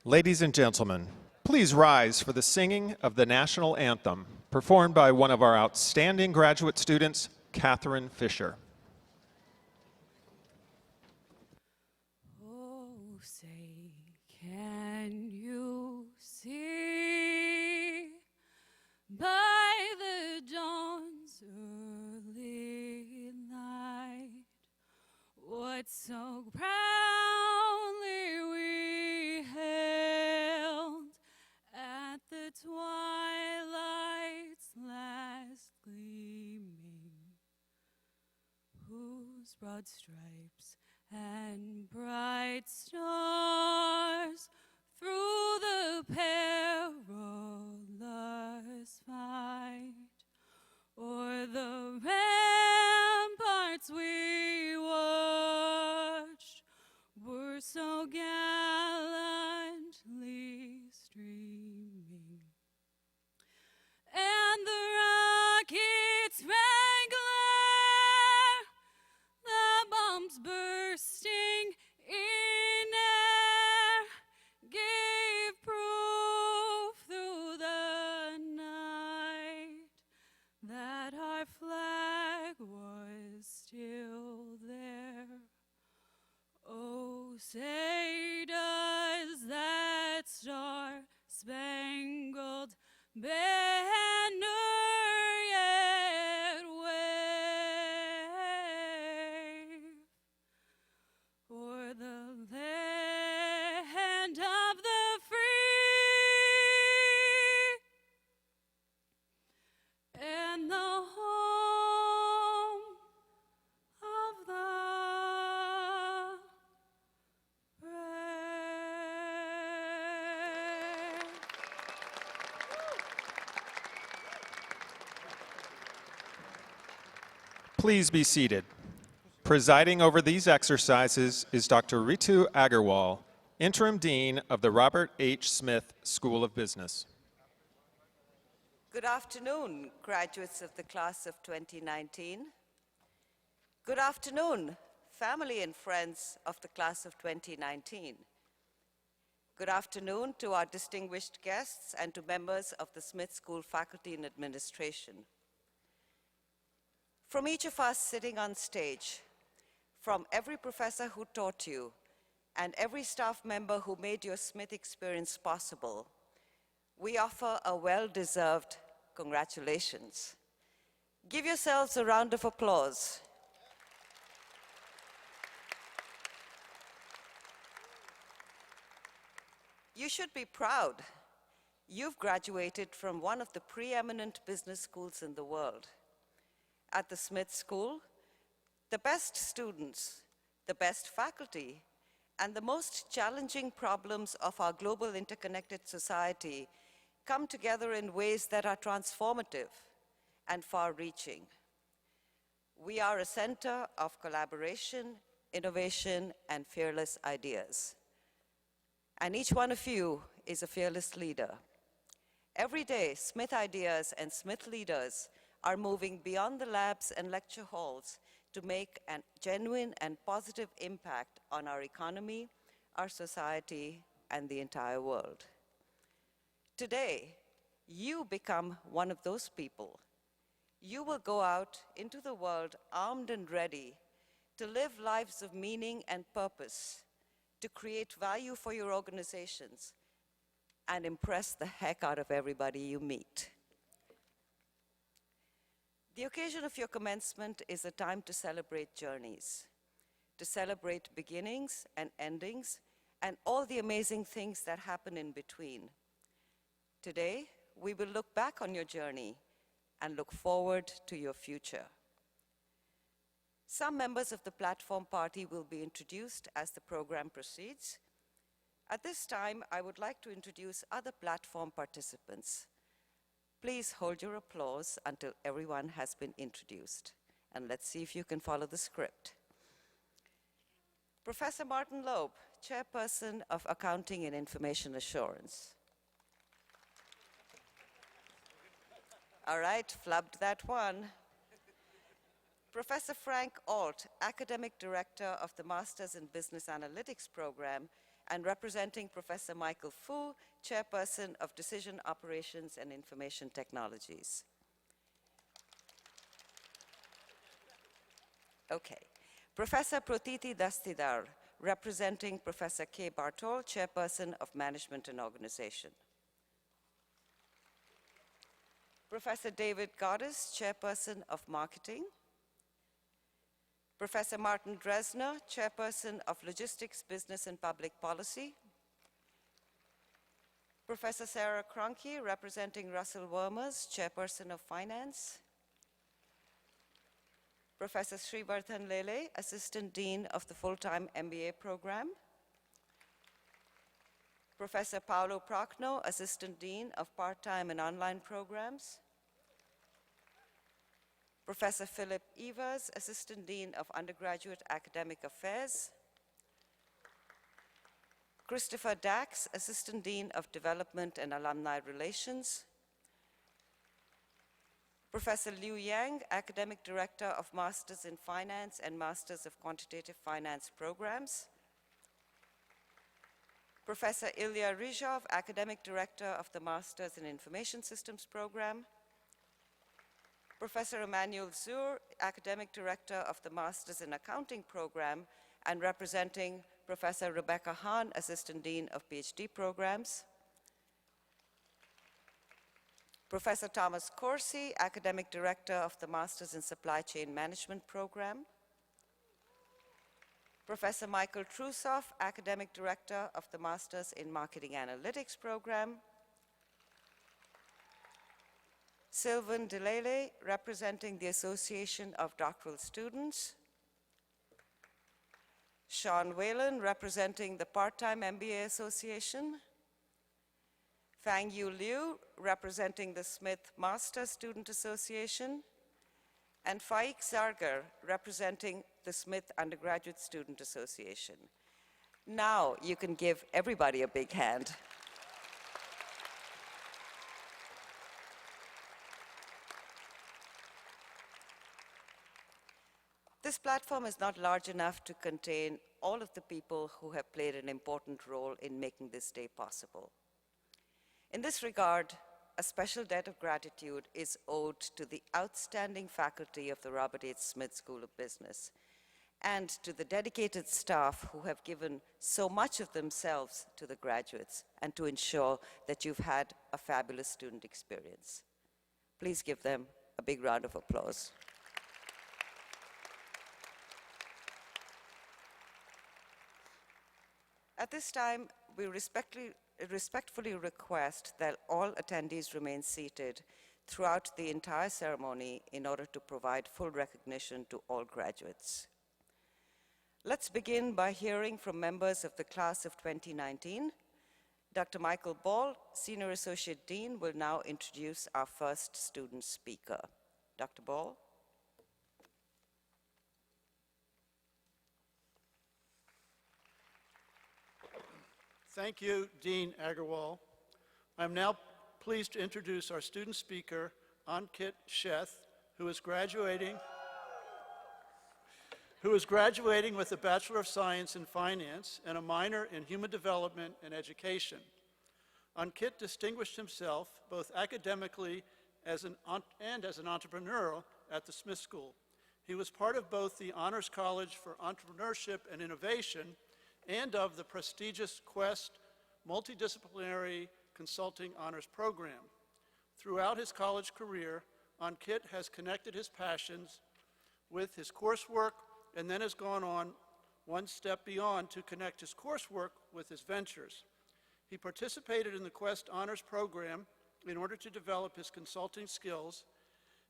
Ladies and gentlemen, please rise for the singing of the national anthem, performed by one of our outstanding graduate students, Catherine Fisher. Oh, say, can you see by the dawn's early light what so proudly we hailed at the twilight's last gleaming, whose broad stripes and bright stars through the perilous fight o'er the ramparts we watched were so gallantly streaming, and the rockets rang glare, the bombs bursting in air gave proof through the night that our flag was still there. Oh, say does that star-spangled banner yet wave o'er the land of the free and the home of the brave. Please be seated. Presiding over these exercises is Dr. Ritu Agarwal, Interim Dean of the Robert H. Smith School of Business. Good afternoon, graduates of the class of 2019. Good afternoon, family and friends of the class of 2019. Good afternoon to our distinguished guests and to members of the Smith School faculty and administration. From each of us sitting on stage, from every professor who taught you, and every staff member who made your Smith experience possible, we offer a well-deserved congratulations. Give yourselves a round of applause. You should be proud. You've graduated from one of the preeminent business schools in the world. At the Smith School, the best students, the best faculty, and the most challenging problems of our global interconnected society come together in ways that are transformative and far-reaching. We are a center of collaboration, innovation, and fearless ideas. And each one of you is a fearless leader. Every day, Smith ideas and Smith leaders are moving beyond the labs and lecture halls to make a genuine and positive impact on our economy, our society, and the entire world. Today, you become one of those people. You will go out into the world armed and ready to live lives of meaning and purpose, to create value for your organizations, and impress the heck out of everybody you meet. The occasion of your commencement is a time to celebrate journeys, to celebrate beginnings and endings, and all the amazing things that happen in between. Today, we will look back on your journey and look forward to your future. Some members of the platform party will be introduced as the program proceeds. At this time, I would like to introduce other platform participants. Please hold your applause until everyone has been introduced. And let's see if you can follow the script. Professor Martin Loeb, Chairperson of Accounting and Information Assurance. All right, flubbed that one. Professor Frank Alt, Academic Director of the Masters in Business Analytics Program, and representing Professor Michael Fu, Chairperson of Decision Operations and Information Technologies. Okay. Professor Protiti Dastidar, representing Professor K. Bartol, Chairperson of Management and Organization. Professor David Goddess, Chairperson of Marketing. Professor Martin Dresner, Chairperson of Logistics, Business and Public Policy. Professor Sarah Cronky, representing Russell Wormers, Chairperson of Finance. Professor Srivardhan Lele, Assistant Dean of the Full-Time MBA Program. Professor Paolo Procno, Assistant Dean of Part-Time and Online Programs. Professor Philip Evers, Assistant Dean of Undergraduate Academic Affairs. Christopher Dax, Assistant Dean of Development and Alumni Relations. Professor Liu Yang, Academic Director of Masters in Finance and Masters of Quantitative Finance Programs. Professor Ilya Rizhov, Academic Director of the Masters in Information Systems Program. Professor Emmanuel Zur, Academic Director of the Masters in Accounting Program and representing Professor Rebecca Hahn, Assistant Dean of PhD Programs. Professor Thomas Corsi, Academic Director of the Masters in Supply Chain Management Program. Professor Michael Trusov, Academic Director of the Masters in Marketing Analytics Program. Sylvan Delele, representing the Association of Doctoral Students. Sean Whalen, representing the Part-Time MBA Association. Fang Yu Liu, representing the Smith Master Student Association. And Faik Zargar, representing the Smith Undergraduate Student Association. Now you can give everybody a big hand. This platform is not large enough to contain all of the people who have played an important role in making this day possible. In this regard, a special debt of gratitude is owed to the outstanding faculty of the Robert H. Smith School of Business and to the dedicated staff who have given so much of themselves to the graduates and to ensure that you've had a fabulous student experience. Please give them a big round of applause. At this time, we respectfully request that all attendees remain seated throughout the entire ceremony in order to provide full recognition to all graduates. Let's begin by hearing from members of the class of 2019. Dr. Michael Ball, Senior Associate Dean, will now introduce our first student speaker. Dr. Ball. Thank you, Dean Agarwal. I'm now pleased to introduce our student speaker, Ankit Sheth, who is graduating with a Bachelor of Science in Finance and a minor in Human Development and Education. Ankit distinguished himself both academically and as an entrepreneur at the Smith School. He was part of both the Honors College for Entrepreneurship and Innovation and of the prestigious Quest Multidisciplinary Consulting Honors Program. Throughout his college career, Ankit has connected his passions with his coursework and then has gone on one step beyond to connect his coursework with his ventures. He participated in the Quest Honors Program in order to develop his consulting skills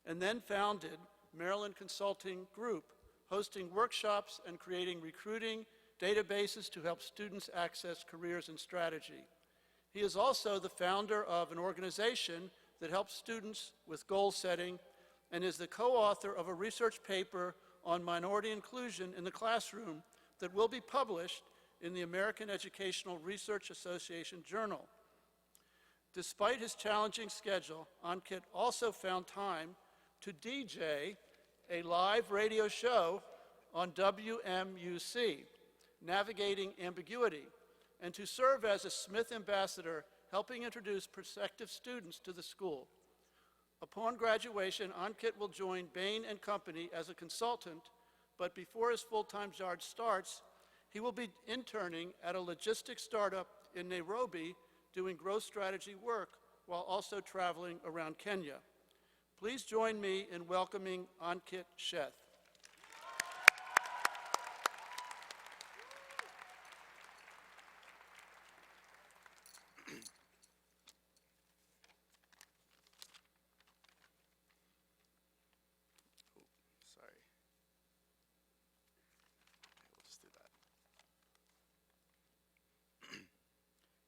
and then founded Maryland Consulting Group, hosting workshops and creating recruiting databases to help students access careers and strategy. He is also the founder of an organization that helps students with goal setting and is the co-author of a research paper on minority inclusion in the classroom that will be published in the American Educational Research Association Journal. Despite his challenging schedule, Ankit also found time to DJ a live radio show on WMUC, Navigating Ambiguity, and to serve as a Smith ambassador, helping introduce prospective students to the school. Upon graduation, Ankit will join Bain & Company as a consultant, but before his full-time job starts, he will be interning at a logistics startup in Nairobi doing growth strategy work while also traveling around Kenya. Please join me in welcoming Ankit Sheth.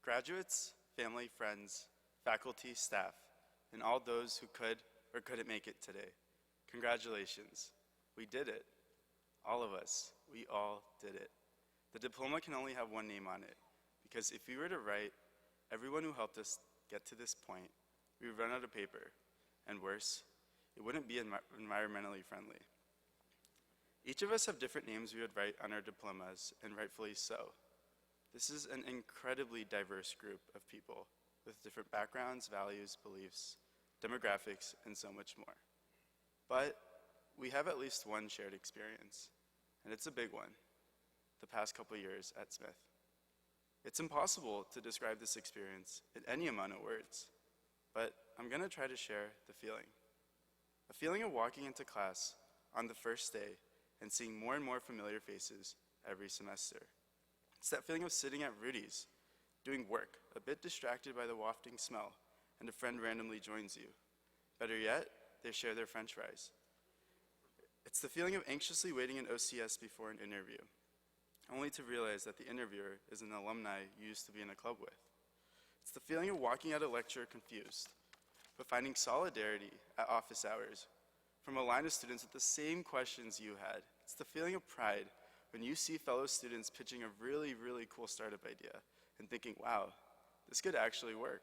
Graduates, family, friends, faculty, staff, and all those who could or couldn't make it today, congratulations. We did it. All of us. We all did it. The diploma can only have one name on it, because if we were to write everyone who helped us get to this point, we would run out of paper, and worse, it wouldn't be environmentally friendly. Each of us have different names we would write on our diplomas, and rightfully so. This is an incredibly diverse group of people with different backgrounds, values, beliefs, demographics, and so much more. But we have at least one shared experience, and it's a big one, the past couple years at Smith. It's impossible to describe this experience in any amount of words, but I'm gonna try to share the feeling. A feeling of walking into class on the first day and seeing more and more familiar faces every semester. It's that feeling of sitting at Rudy's, doing work, a bit distracted by the wafting smell, and a friend randomly joins you. Better yet, they share their French fries. It's the feeling of anxiously waiting in OCS before an interview, only to realize that the interviewer is an alumni you used to be in a club with. It's the feeling of walking out of lecture confused, but finding solidarity at office hours from a line of students with the same questions you had. It's the feeling of pride when you see fellow students pitching a really, really cool startup idea and thinking, wow, this could actually work.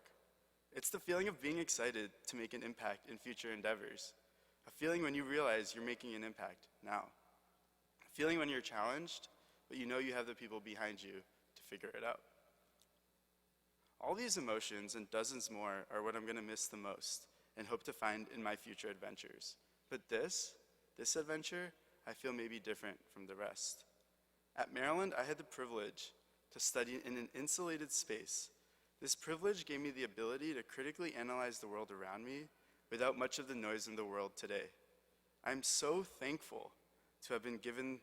It's the feeling of being excited to make an impact in future endeavors. A feeling when you realize you're making an impact now. A feeling when you're challenged, but you know you have the people behind you to figure it out. All these emotions and dozens more are what I'm gonna miss the most and hope to find in my future adventures. But this adventure, I feel may be different from the rest. At Maryland, I had the privilege to study in an insulated space. This privilege gave me the ability to critically analyze the world around me without much of the noise in the world today. I'm so thankful to have been given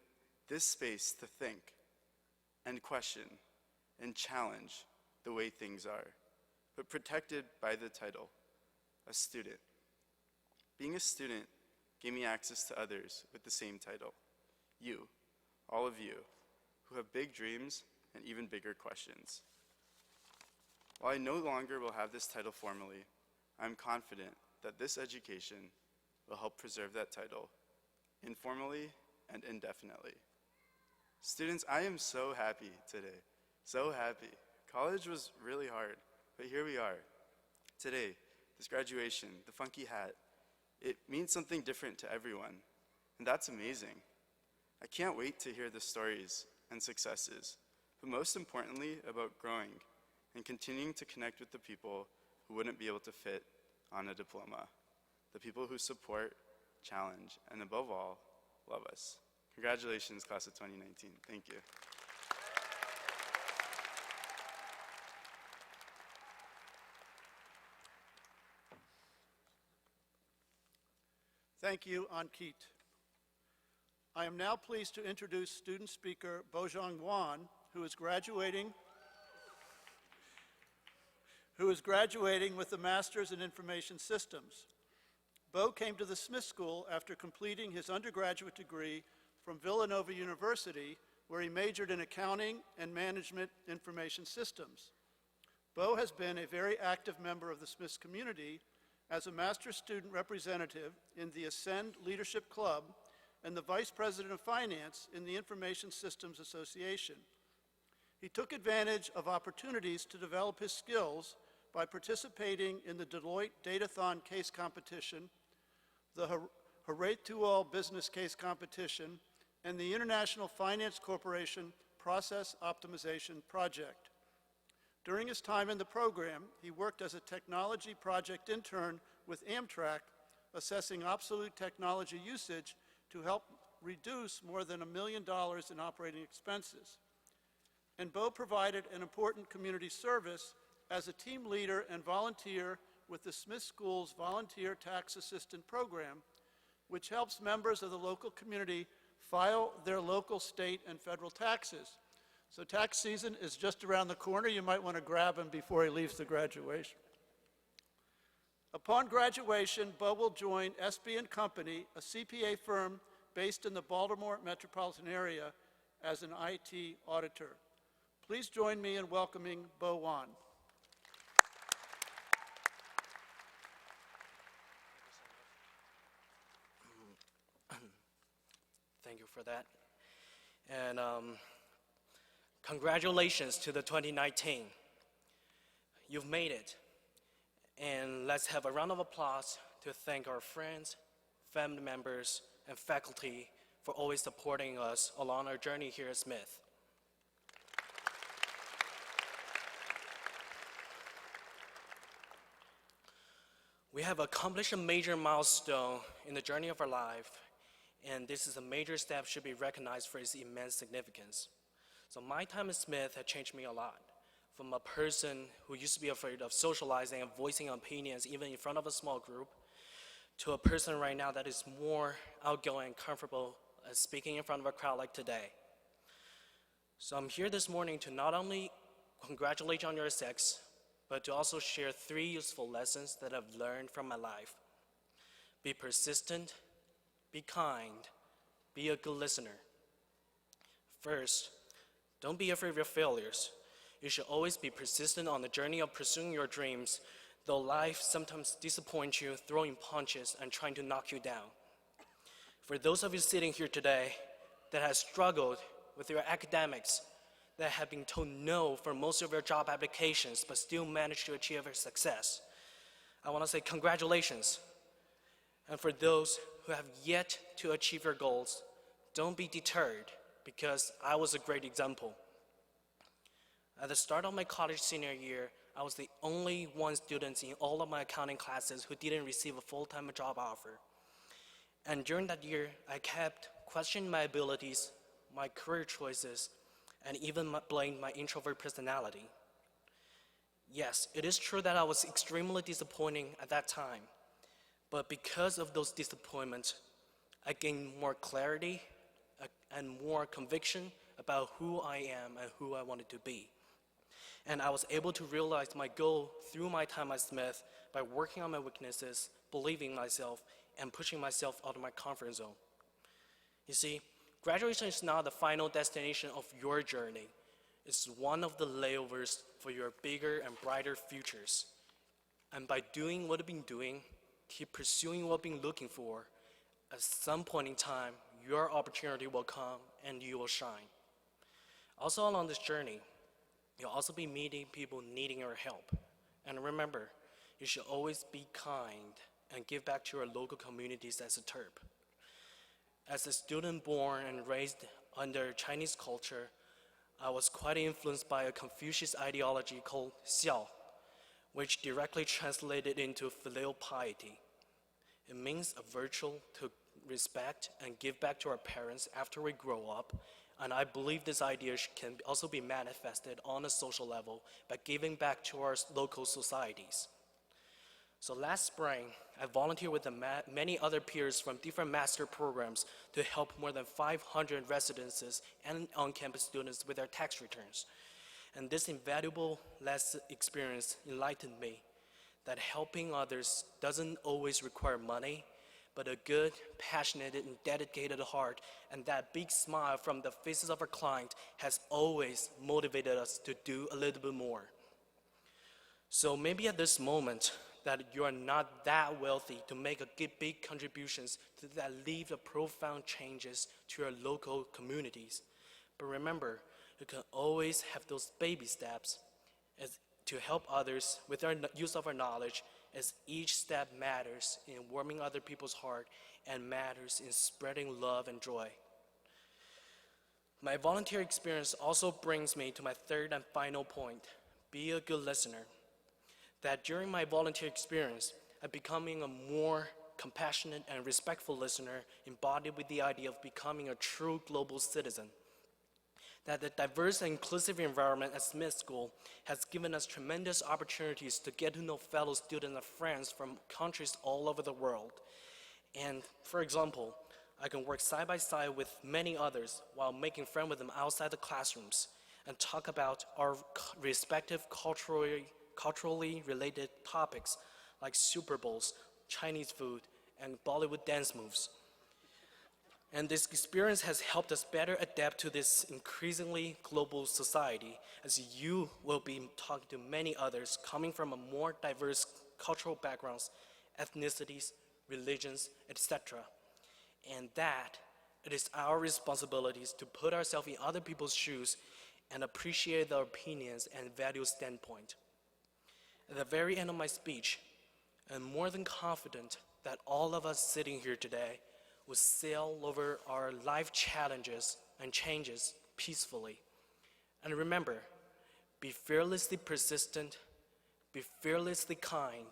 this space to think and question and challenge the way things are, but protected by the title, a student. Being a student gave me access to others with the same title. You, all of you, who have big dreams and even bigger questions. While I no longer will have this title formally, I'm confident that this education will help preserve that title informally and indefinitely. Students, I am so happy today, so happy. College was really hard, but here we are. Today, this graduation, the funky hat, it means something different to everyone, and that's amazing. I can't wait to hear the stories and successes, but most importantly, about growing and continuing to connect with the people who wouldn't be able to fit on a diploma, the people who support, challenge, and above all, love us. Congratulations, class of 2019. Thank you. Thank you, Ankit. I am now pleased to introduce student speaker Bojong Wan, who is graduating with a Master's in Information Systems. Bo came to the Smith School after completing his undergraduate degree from Villanova University, where he majored in Accounting and Management Information Systems. Bo has been a very active member of the Smith's community as a Master's Student Representative in the Ascend Leadership Club and the Vice President of Finance in the Information Systems Association. He took advantage of opportunities to develop his skills by participating in the Deloitte Datathon Case Competition, the Horateuol Business Case Competition, and the International Finance Corporation Process Optimization Project. During his time in the program, he worked as a technology project intern with Amtrak, assessing obsolete technology usage to help reduce more than $1 million in operating expenses. And Bo provided an important community service as a team leader and volunteer with the Smith School's Volunteer Tax Assistant Program, which helps members of the local community file their local, state, and federal taxes. So tax season is just around the corner. You might want to grab him before he leaves the graduation. Upon graduation, Bo will join SB & Company, a CPA firm based in the Baltimore metropolitan area, as an IT auditor. Please join me in welcoming Bo Wan. Thank you for that. And congratulations to the 2019. You've made it. And let's have a round of applause to thank our friends, family members, and faculty for always supporting us along our journey here at Smith. We have accomplished a major milestone in the journey of our life, and this is a major step should be recognized for its immense significance. So my time at Smith had changed me a lot. From a person who used to be afraid of socializing and voicing opinions even in front of a small group, to a person right now that is more outgoing and comfortable speaking in front of a crowd like today. So I'm here this morning to not only congratulate you on your success, but to also share 3 useful lessons that I've learned from my life. Be persistent, be kind, be a good listener. First, don't be afraid of your failures. You should always be persistent on the journey of pursuing your dreams, though life sometimes disappoints you, throwing punches and trying to knock you down. For those of you sitting here today that have struggled with your academics, that have been told no for most of your job applications but still managed to achieve your success, I want to say congratulations. And for those who have yet to achieve your goals, don't be deterred, because I was a great example. At the start of my college senior year, I was the only one student in all of my accounting classes who didn't receive a full-time job offer. And during that year, I kept questioned my abilities, my career choices, and even blamed my introvert personality. Yes, it is true that I was extremely disappointing at that time, but because of those disappointments, I gained more clarity and more conviction about who I am and who I wanted to be. And I was able to realize my goal through my time at Smith by working on my weaknesses, believing in myself, and pushing myself out of my comfort zone. You see, graduation is not the final destination of your journey. It's one of the layovers for your bigger and brighter futures. And by doing what you've been doing, keep pursuing what you've been looking for, at some point in time, your opportunity will come and you will shine. Also along this journey, you'll also be meeting people needing your help. And remember, you should always be kind and give back to your local communities as a Terp. As a student born and raised under Chinese culture, I was quite influenced by a Confucius ideology called xiao, which directly translated into filial piety. It means a virtue to respect and give back to our parents after we grow up, and I believe this idea can also be manifested on a social level by giving back to our local societies. So last spring, I volunteered with many other peers from different master programs to help more than 500 residences and on-campus students with their tax returns. And this invaluable experience enlightened me that helping others doesn't always require money, but a good, passionate, and dedicated heart, and that big smile from the faces of our client has always motivated us to do a little bit more. So maybe at this moment, that you are not that wealthy to make big contributions that leave the profound changes to your local communities. But remember, you can always have those baby steps to help others with our use of our knowledge, as each step matters in warming other people's heart and matters in spreading love and joy. My volunteer experience also brings me to my third and final point: be a good listener. That during my volunteer experience, I'm becoming a more compassionate and respectful listener, embodied with the idea of becoming a true global citizen. That the diverse and inclusive environment at Smith School has given us tremendous opportunities to get to know fellow students and friends from countries all over the world. And for example, I can work side by side with many others while making friends with them outside the classrooms and talk about our respective culturally related topics like Super Bowls, Chinese food, and Bollywood dance moves. And this experience has helped us better adapt to this increasingly global society, as you will be talking to many others coming from a more diverse cultural backgrounds, ethnicities, religions, etc. And that it is our responsibilities to put ourselves in other people's shoes and appreciate their opinions and value standpoint. At the very end of my speech, I'm more than confident that all of us sitting here today will sail over our life challenges and changes peacefully. And remember, be fearlessly persistent, be fearlessly kind,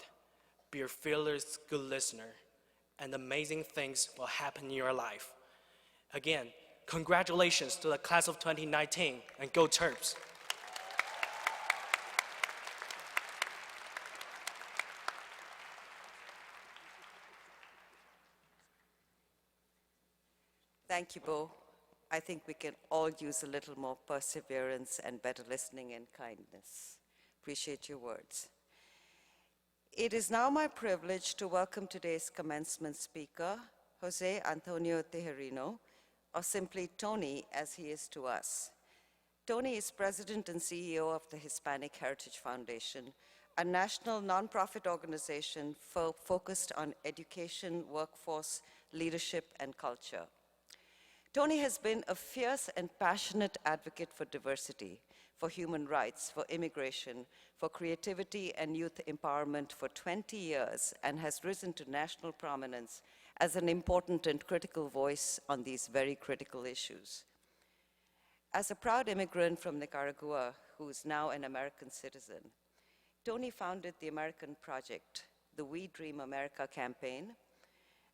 be a fearless good listener, and amazing things will happen in your life. Again, congratulations to the class of 2019, and go Terps! Thank you, Bo. I think we can all use a little more perseverance and better listening and kindness. Appreciate your words. It is now my privilege to welcome today's commencement speaker, Jose Antonio Tejerino, or simply Tony as he is to us. Tony is president and CEO of the Hispanic Heritage Foundation, a national nonprofit organization focused on education, workforce, leadership, and culture. Tony has been a fierce and passionate advocate for diversity, for human rights, for immigration, for creativity and youth empowerment for 20 years, and has risen to national prominence as an important and critical voice on these very critical issues. As a proud immigrant from Nicaragua, who is now an American citizen, Tony founded the American Project, the We Dream America campaign,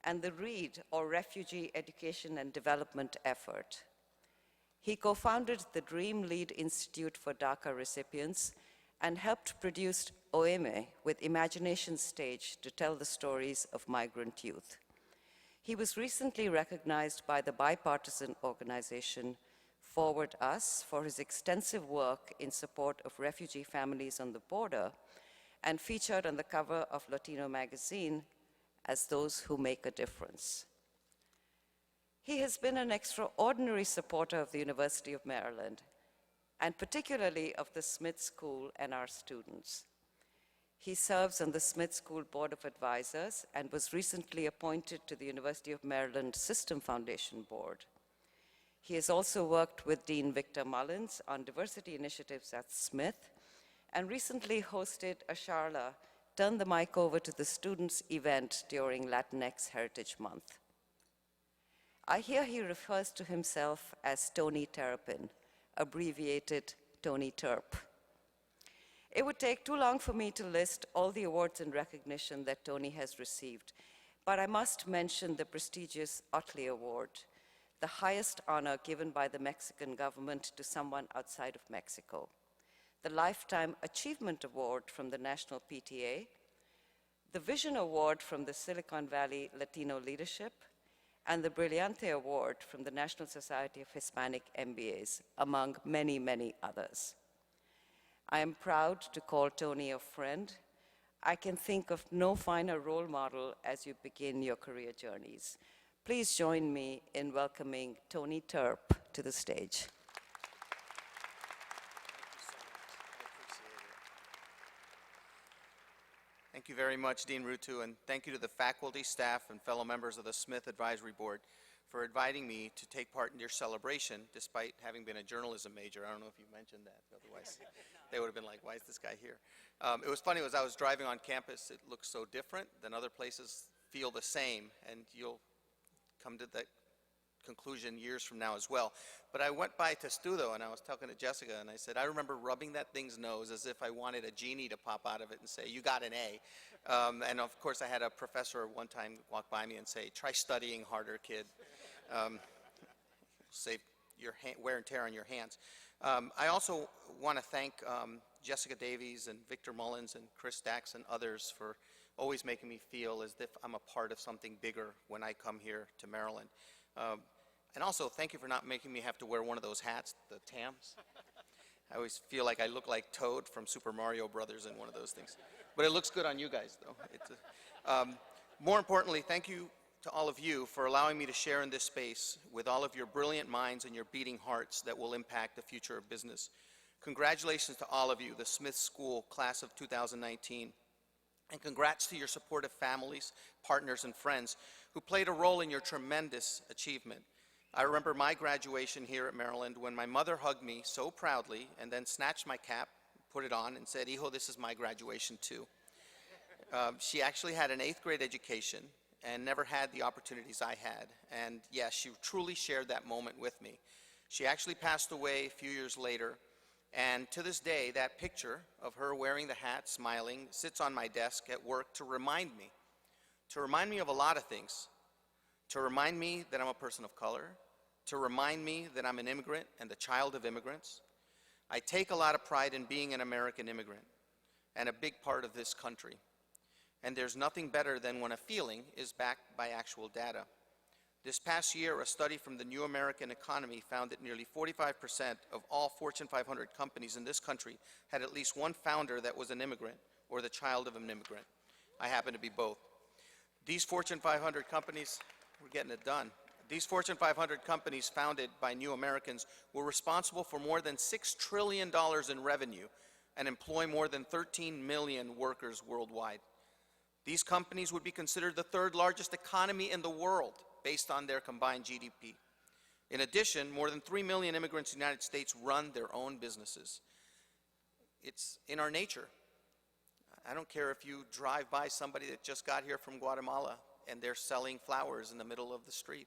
and the READ, or Refugee Education and Development Effort. He co-founded the Dream Lead Institute for DACA recipients and helped produce OEME with Imagination Stage to tell the stories of migrant youth. He was recently recognized by the bipartisan organization Forward Us for his extensive work in support of refugee families on the border and featured on the cover of Latino magazine as those who make a difference. He has been an extraordinary supporter of the University of Maryland, and particularly of the Smith School and our students. He serves on the Smith School Board of Advisors and was recently appointed to the University of Maryland System Foundation Board. He has also worked with Dean Victor Mullins on diversity initiatives at Smith and recently hosted a Charla Turn the Mic Over to the Students event during Latinx Heritage Month. I hear he refers to himself as Tony Terrapin, abbreviated Tony Terp. It would take too long for me to list all the awards and recognition that Tony has received, but I must mention the prestigious Otley Award, the highest honor given by the Mexican government to someone outside of Mexico, the Lifetime Achievement Award from the National PTA, the Vision Award from the Silicon Valley Latino Leadership, and the Brillante Award from the National Society of Hispanic MBAs, among many, many others. I am proud to call Tony a friend. I can think of no finer role model as you begin your career journeys. Please join me in welcoming Tony Terp to the stage. Thank you very much, Dean Rutu, and thank you to the faculty, staff, and fellow members of the Smith Advisory Board for inviting me to take part in your celebration, despite having been a journalism major. I don't know if you mentioned that, otherwise they would have been like, why is this guy here? It was funny, as I was driving on campus, it looks so different than other places feel the same, and you'll come to that conclusion years from now as well. But I went by Testudo and I was talking to Jessica and I said, I remember rubbing that thing's nose as if I wanted a genie to pop out of it and say, you got an A. And of course I had a professor one time walk by me and say, try studying harder, kid. Save your wear and tear on your hands. I also want to thank Jessica Davies and Victor Mullins and Chris Dax and others for always making me feel as if I'm a part of something bigger when I come here to Maryland. And also, thank you for not making me have to wear one of those hats, the TAMs. I always feel like I look like Toad from Super Mario Brothers in one of those things. But it looks good on you guys, though. More importantly, thank you to all of you for allowing me to share in this space with all of your brilliant minds and your beating hearts that will impact the future of business. Congratulations to all of you, the Smith School class of 2019. And congrats to your supportive families, partners, and friends who played a role in your tremendous achievement. I remember my graduation here at Maryland when my mother hugged me so proudly and then snatched my cap, put it on, and said, Hijo, this is my graduation too. She actually had an 8th grade education and never had the opportunities I had. And yes, she truly shared that moment with me. She actually passed away a few years later. And to this day, that picture of her wearing the hat, smiling, sits on my desk at work to remind me of a lot of things. To remind me that I'm a person of color, to remind me that I'm an immigrant and the child of immigrants. I take a lot of pride in being an American immigrant and a big part of this country. And there's nothing better than when a feeling is backed by actual data. This past year, a study from the New American Economy found that nearly 45% of all Fortune 500 companies in this country had at least one founder that was an immigrant or the child of an immigrant. I happen to be both. These Fortune 500 companies, we're getting it done. These Fortune 500 companies founded by New Americans were responsible for more than $6 trillion in revenue and employ more than 13 million workers worldwide. These companies would be considered the 3rd largest economy in the world based on their combined GDP. In addition, more than 3 million immigrants in the United States run their own businesses. It's in our nature. I don't care if you drive by somebody that just got here from Guatemala and they're selling flowers in the middle of the street.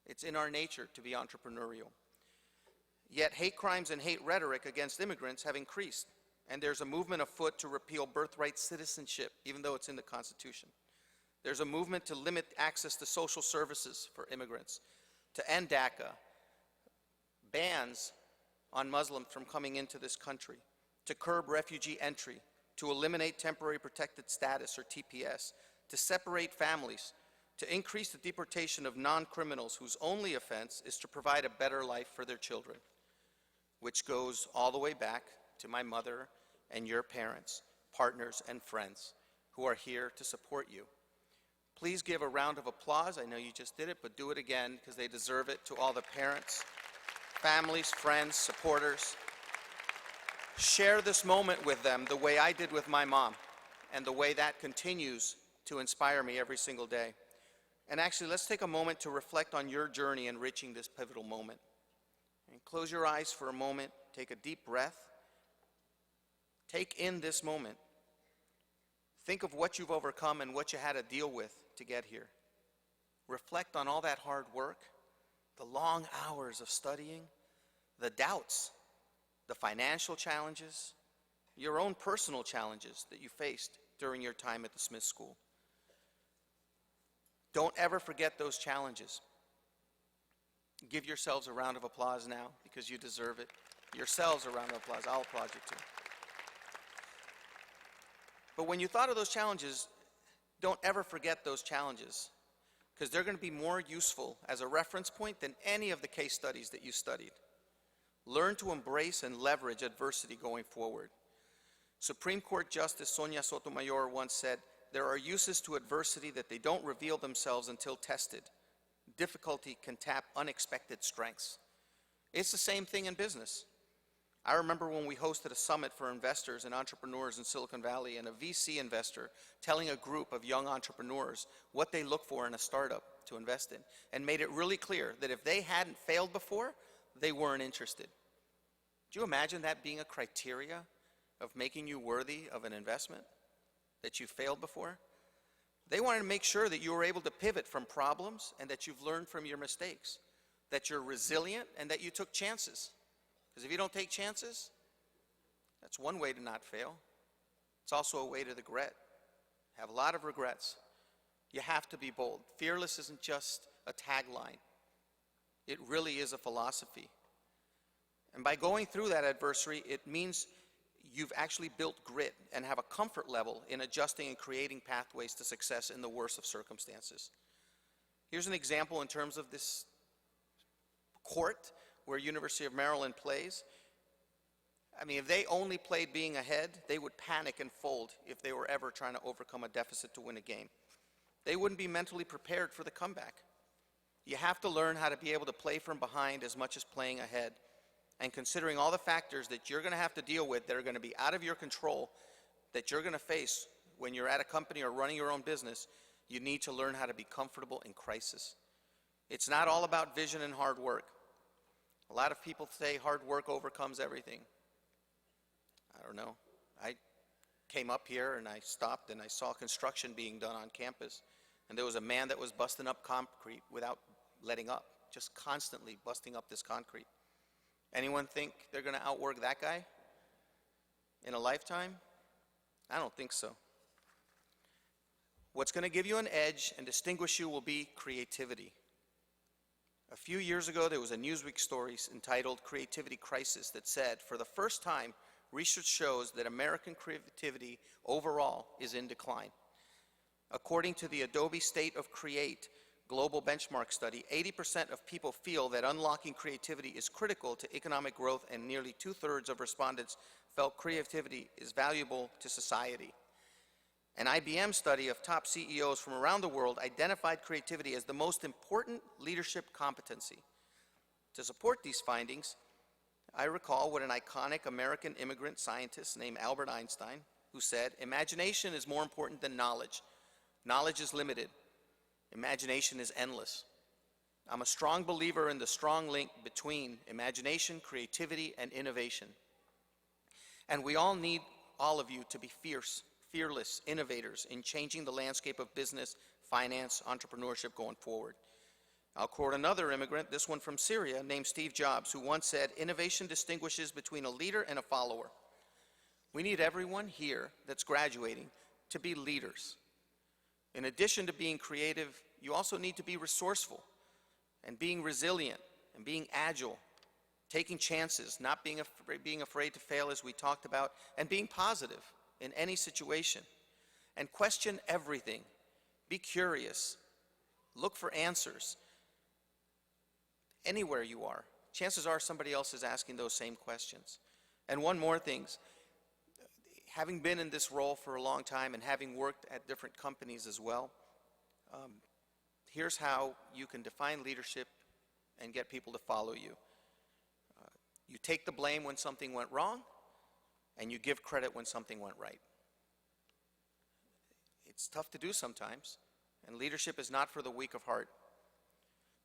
It's in our nature to be entrepreneurial. Yet hate crimes and hate rhetoric against immigrants have increased, and there's a movement afoot to repeal birthright citizenship, even though it's in the Constitution. There's a movement to limit access to social services for immigrants, to end DACA, bans on Muslims from coming into this country, to curb refugee entry, to eliminate temporary protected status or TPS, to separate families, to increase the deportation of non-criminals whose only offense is to provide a better life for their children, which goes all the way back to my mother and your parents, partners, and friends who are here to support you. Please give a round of applause. I know you just did it, but do it again because they deserve it, to all the parents, families, friends, supporters. Share this moment with them the way I did with my mom, and the way that continues to inspire me every single day. And actually, let's take a moment to reflect on your journey in reaching this pivotal moment. And close your eyes for a moment, take a deep breath. Take in this moment. Think of what you've overcome and what you had to deal with to get here. Reflect on all that hard work, the long hours of studying, the doubts, the financial challenges, your own personal challenges that you faced during your time at the Smith School. Don't ever forget those challenges. Give yourselves a round of applause now because you deserve it. Yourselves a round of applause. I'll applaud you too. But when you thought of those challenges, don't ever forget those challenges, because they're going to be more useful as a reference point than any of the case studies that you studied. Learn to embrace and leverage adversity going forward. Supreme Court Justice Sonia Sotomayor once said, "There are uses to adversity that they don't reveal themselves until tested. Difficulty can tap unexpected strengths." It's the same thing in business. I remember when we hosted a summit for investors and entrepreneurs in Silicon Valley, and a VC investor telling a group of young entrepreneurs what they look for in a startup to invest in, and made it really clear that if they hadn't failed before, they weren't interested. Do you imagine that being a criteria of making you worthy of an investment, that you failed before? They wanted to make sure that you were able to pivot from problems and that you've learned from your mistakes, that you're resilient and that you took chances. Because if you don't take chances, that's one way to not fail. It's also a way to regret. Have a lot of regrets. You have to be bold. Fearless isn't just a tagline. It really is a philosophy. And by going through that adversity, it means you've actually built grit and have a comfort level in adjusting and creating pathways to success in the worst of circumstances. Here's an example in terms of this court where University of Maryland plays. I mean, if they only played being ahead, they would panic and fold if they were ever trying to overcome a deficit to win a game. They wouldn't be mentally prepared for the comeback. You have to learn how to be able to play from behind as much as playing ahead. And considering all the factors that you're going to have to deal with that are going to be out of your control, that you're going to face when you're at a company or running your own business, you need to learn how to be comfortable in crisis. It's not all about vision and hard work. A lot of people say hard work overcomes everything. I don't know. I came up here and I stopped and I saw construction being done on campus. And there was a man that was busting up concrete without letting up, just constantly busting up this concrete. Anyone think they're going to outwork that guy in a lifetime? I don't think so. What's going to give you an edge and distinguish you will be creativity. A few years ago, there was a Newsweek story entitled "Creativity Crisis" that said, for the first time, research shows that American creativity overall is in decline. According to the Adobe State of Create global benchmark study, 80% of people feel that unlocking creativity is critical to economic growth, and nearly 2/3 of respondents felt creativity is valuable to society. An IBM study of top CEOs from around the world identified creativity as the most important leadership competency. To support these findings, I recall what an iconic American immigrant scientist named Albert Einstein, who said, "Imagination is more important than knowledge. Knowledge is limited. Imagination is endless." I'm a strong believer in the strong link between imagination, creativity, and innovation. And we all need all of you to be fearless innovators in changing the landscape of business, finance, entrepreneurship going forward. I'll quote another immigrant, this one from Syria, named Steve Jobs, who once said, "Innovation distinguishes between a leader and a follower." We need everyone here that's graduating to be leaders. In addition to being creative, you also need to be resourceful and being resilient and being agile, taking chances, not being afraid to fail as we talked about, and being positive in any situation. And question everything. Be curious. Look for answers. Anywhere you are, chances are somebody else is asking those same questions. And one more thing, having been in this role for a long time and having worked at different companies as well, here's how you can define leadership and get people to follow you. You take the blame when something went wrong, and you give credit when something went right. It's tough to do sometimes, and leadership is not for the weak of heart.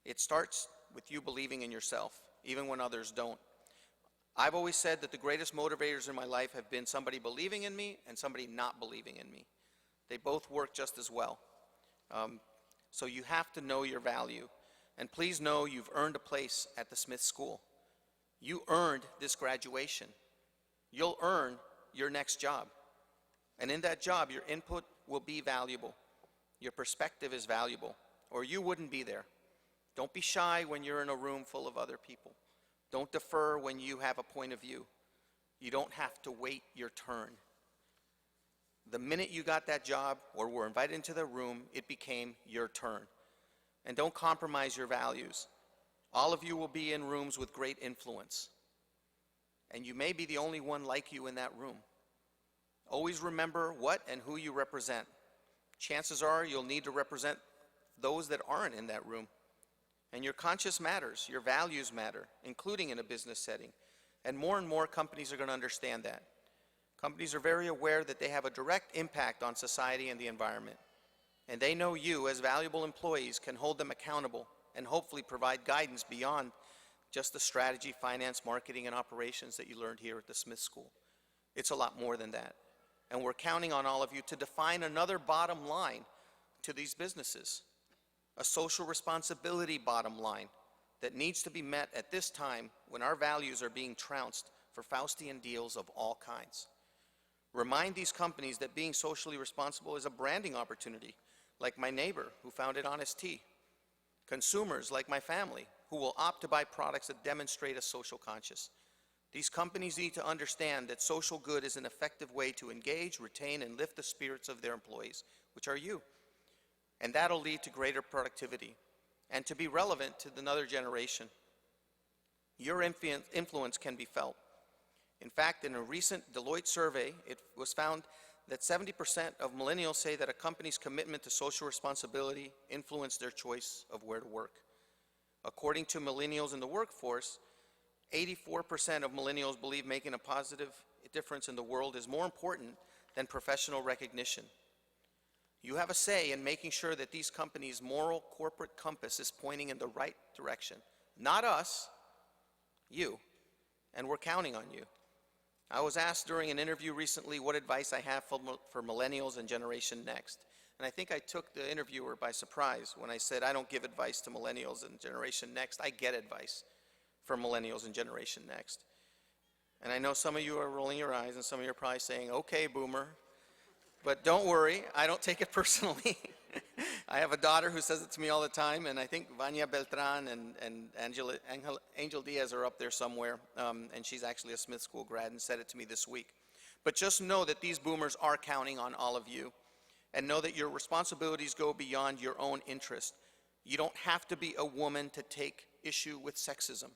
It starts with you believing in yourself, even when others don't. I've always said that the greatest motivators in my life have been somebody believing in me and somebody not believing in me. They both work just as well. So you have to know your value. And please know you've earned a place at the Smith School. You earned this graduation. You'll earn your next job. And in that job, your input will be valuable. Your perspective is valuable, or you wouldn't be there. Don't be shy when you're in a room full of other people. Don't defer when you have a point of view. You don't have to wait your turn. The minute you got that job or were invited into the room, it became your turn. And don't compromise your values. All of you will be in rooms with great influence. And you may be the only one like you in that room. Always remember what and who you represent. Chances are you'll need to represent those that aren't in that room. And your conscience matters, your values matter, including in a business setting. And more companies are going to understand that. Companies are very aware that they have a direct impact on society and the environment. And they know you, as valuable employees, can hold them accountable and hopefully provide guidance beyond just the strategy, finance, marketing, and operations that you learned here at the Smith School. It's a lot more than that. And we're counting on all of you to define another bottom line to these businesses. A social responsibility bottom line that needs to be met at this time when our values are being trounced for Faustian deals of all kinds. Remind these companies that being socially responsible is a branding opportunity, like my neighbor who founded Honest Tea. Consumers, like my family, who will opt to buy products that demonstrate a social conscience. These companies need to understand that social good is an effective way to engage, retain, and lift the spirits of their employees, which are you. And that'll lead to greater productivity and to be relevant to another generation. Your influence can be felt. In fact, in a recent Deloitte survey, it was found that 70% of millennials say that a company's commitment to social responsibility influenced their choice of where to work. According to millennials in the workforce, 84% of millennials believe making a positive difference in the world is more important than professional recognition. You have a say in making sure that these companies' moral corporate compass is pointing in the right direction. Not us, you. And we're counting on you. I was asked during an interview recently what advice I have for millennials and Generation Next. And I think I took the interviewer by surprise when I said I don't give advice to millennials and Generation Next. I get advice from millennials and Generation Next. And I know some of you are rolling your eyes and some of you are probably saying, okay, boomer. But don't worry, I don't take it personally. I have a daughter who says it to me all the time, and I think Vania Beltran and Angel Diaz are up there somewhere, and she's actually a Smith School grad and said it to me this week. But just know that these boomers are counting on all of you, and know that your responsibilities go beyond your own interest. You don't have to be a woman to take issue with sexism.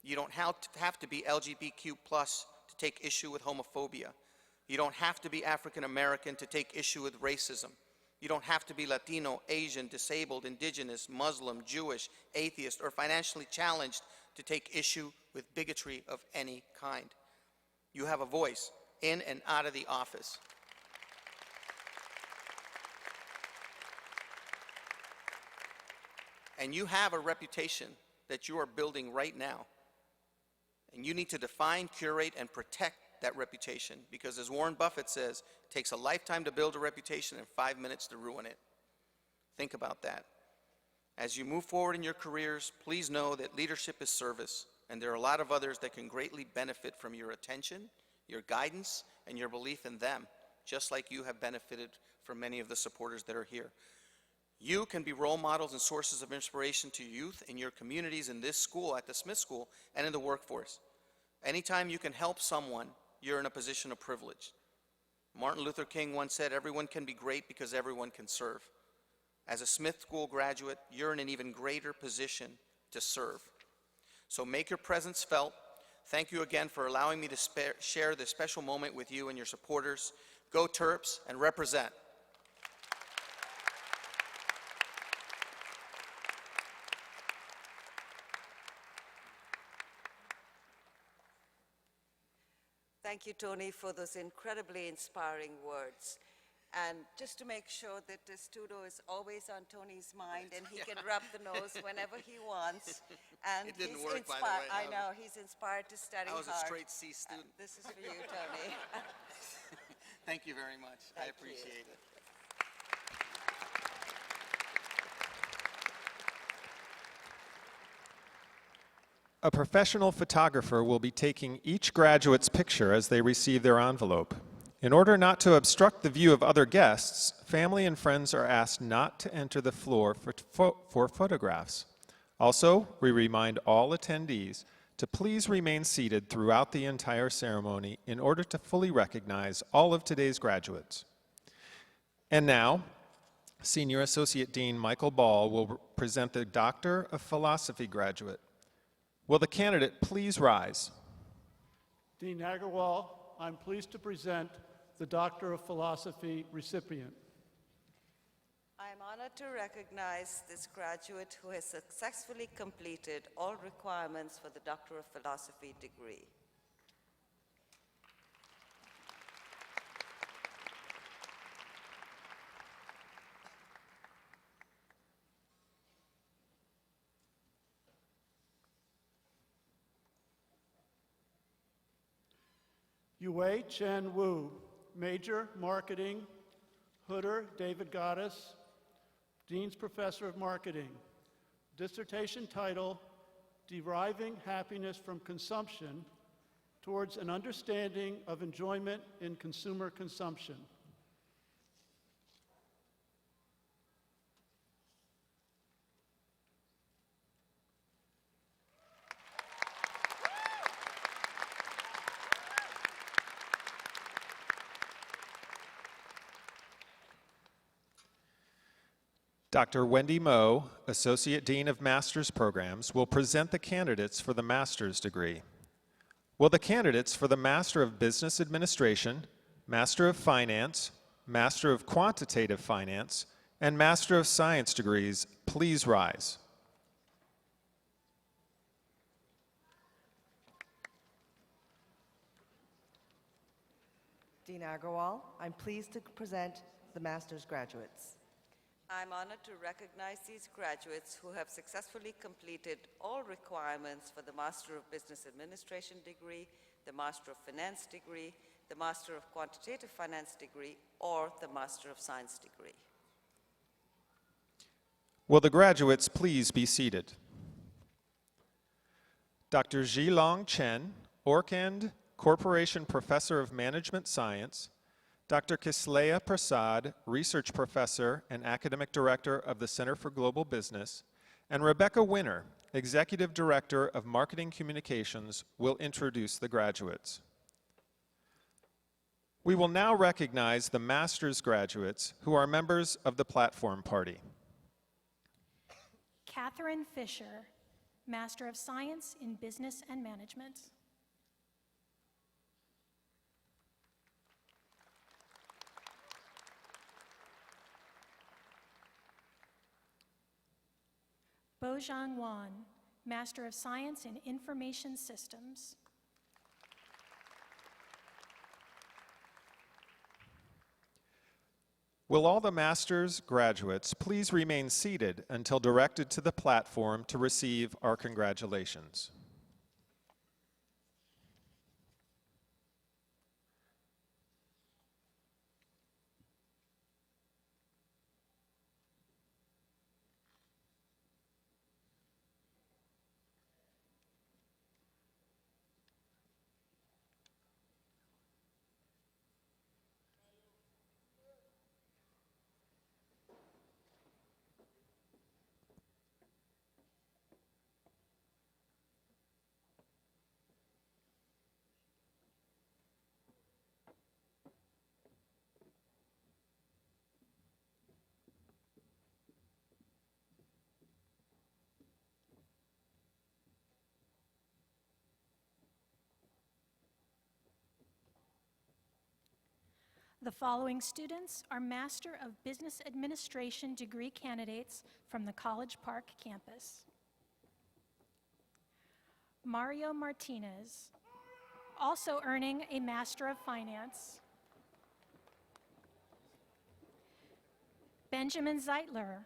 You don't have to be LGBTQ+ to take issue with homophobia. You don't have to be African American to take issue with racism. You don't have to be Latino, Asian, disabled, indigenous, Muslim, Jewish, atheist, or financially challenged to take issue with bigotry of any kind. You have a voice in and out of the office. And you have a reputation that you are building right now. And you need to define, curate, and protect that reputation, because as Warren Buffett says, it takes a lifetime to build a reputation and 5 minutes to ruin it. Think about that. As you move forward in your careers, please know that leadership is service, and there are a lot of others that can greatly benefit from your attention, your guidance, and your belief in them just like you have benefited from many of the supporters that are here. You can be role models and sources of inspiration to youth in your communities, in this school, at the Smith School, and in the workforce. Anytime you can help someone, you're in a position of privilege. Martin Luther King once said, everyone can be great because everyone can serve. As a Smith School graduate, you're in an even greater position to serve. So make your presence felt. Thank you again for allowing me to share this special moment with you and your supporters. Go Terps and represent. Thank you, Tony, for those incredibly inspiring words. And just to make sure that Testudo is always on Tony's mind and he can rub the nose whenever he wants. And It didn't he's work, by the inspired. way. I know, he's inspired to study hard. I was a straight C student. This is for you, Tony. Thank you very much. I Thank you. appreciate it. A professional photographer will be taking each graduate's picture as they receive their envelope. In order not to obstruct the view of other guests, family and friends are asked not to enter the floor for photographs. Also, we remind all attendees to please remain seated throughout the entire ceremony in order to fully recognize all of today's graduates. And now, Senior Associate Dean Michael Ball will present the Doctor of Philosophy graduate. Will the candidate please rise? Dean Agarwal, I'm pleased to present the Doctor of Philosophy recipient. I am honored to recognize this graduate who has successfully completed all requirements for the Doctor of Philosophy degree. Yue Chen Wu, Major, Marketing, Hooder David Goddess, Dean's Professor of Marketing. Dissertation title, Deriving Happiness from Consumption Towards an Understanding of Enjoyment in Consumer Consumption. Dr. Wendy Moe, Associate Dean of Master's Programs, will present the candidates for the master's degree. Will the candidates for the Master of Business Administration, Master of Finance, Master of Quantitative Finance, and Master of Science degrees please rise? Dean Agarwal, I'm pleased to present the master's graduates. I'm honored to recognize these graduates who have successfully completed all requirements for the Master of Business Administration degree, the Master of Finance degree, the Master of Quantitative Finance degree, or the Master of Science degree. Will the graduates please be seated? Dr. Zhilong Chen, Orkand Corporation Professor of Management Science, Dr. Kisleya Prasad, Research Professor and Academic Director of the Center for Global Business, and Rebecca Winner, Executive Director of Marketing Communications, will introduce the graduates. We will now recognize the master's graduates who are members of the Platform Party. Catherine Fisher, Master of Science in Business and Management. Bojang Wan, Master of Science in Information Systems. Will all the master's graduates please remain seated until directed to the platform to receive our congratulations? The following students are Master of Business Administration degree candidates from the College Park campus. Mario Martinez, also earning a Master of Finance. Benjamin Zeitler.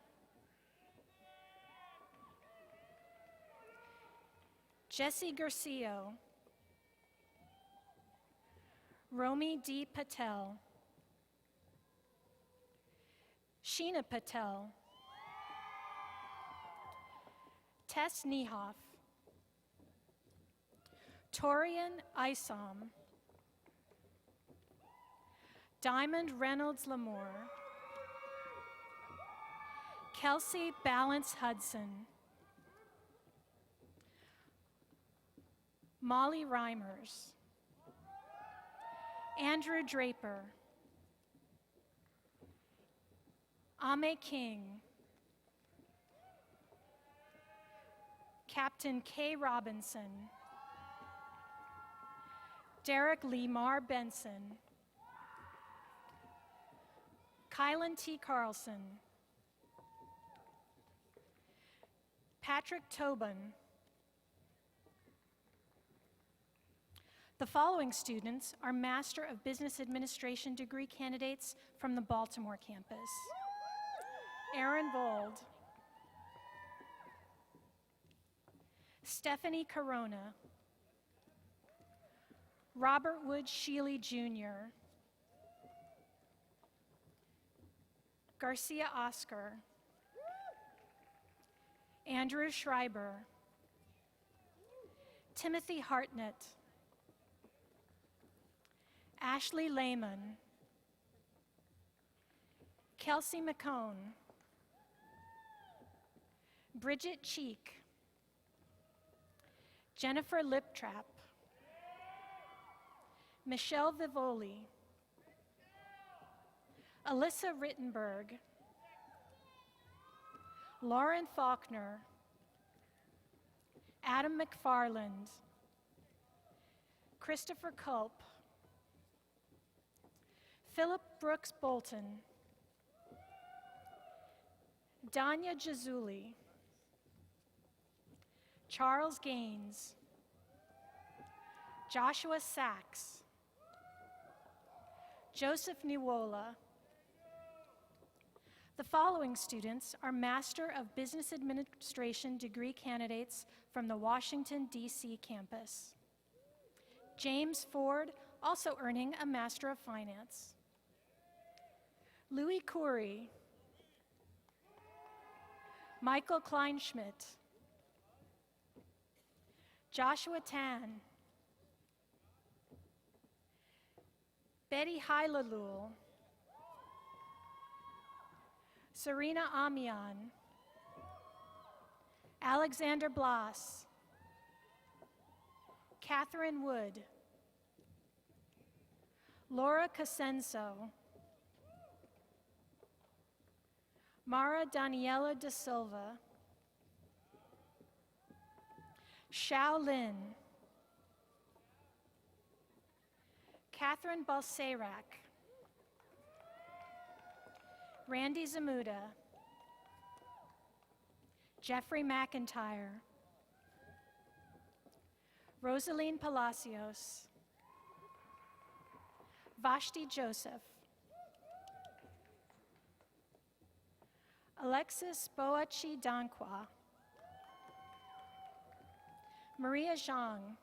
Jesse Garcio. Romy D. Patel. Sheena Patel. Tess Niehoff. Torian Isom. Diamond Reynolds Lamour. Kelsey Balance Hudson. Molly Reimers. Andrew Draper. Ame King. Captain Kay Robinson. Derek Lemar Benson. Kylan T. Carlson. Patrick Tobin. The following students are Master of Business Administration degree candidates from the Baltimore campus. Aaron Vold. Stephanie Corona. Robert Wood Sheely Jr. Garcia Oscar. Andrew Schreiber. Timothy Hartnett. Ashley Lehman. Kelsey McCone. Bridget Cheek. Jennifer Liptrap. Michelle Vivoli. Alyssa Rittenberg. Lauren Faulkner. Adam McFarland. Christopher Culp. Philip Brooks Bolton. Danya Jazuli. Charles Gaines. Joshua Sachs. Joseph Niwola. The following students are Master of Business Administration degree candidates from the Washington, D.C. campus. James Ford, also earning a Master of Finance. Louis Coury. Michael Kleinschmidt. Joshua Tan. Betty Hylalul. Serena Amian. Alexander Blas. Catherine Wood. Laura Casenso. Mara Daniela da Silva. Xiao Lin. Catherine Balserac. Randy Zamuda. Jeffrey McIntyre. Rosaline Palacios. Vashti Joseph. Alexis Boachi Dankwa. Maria Zhang.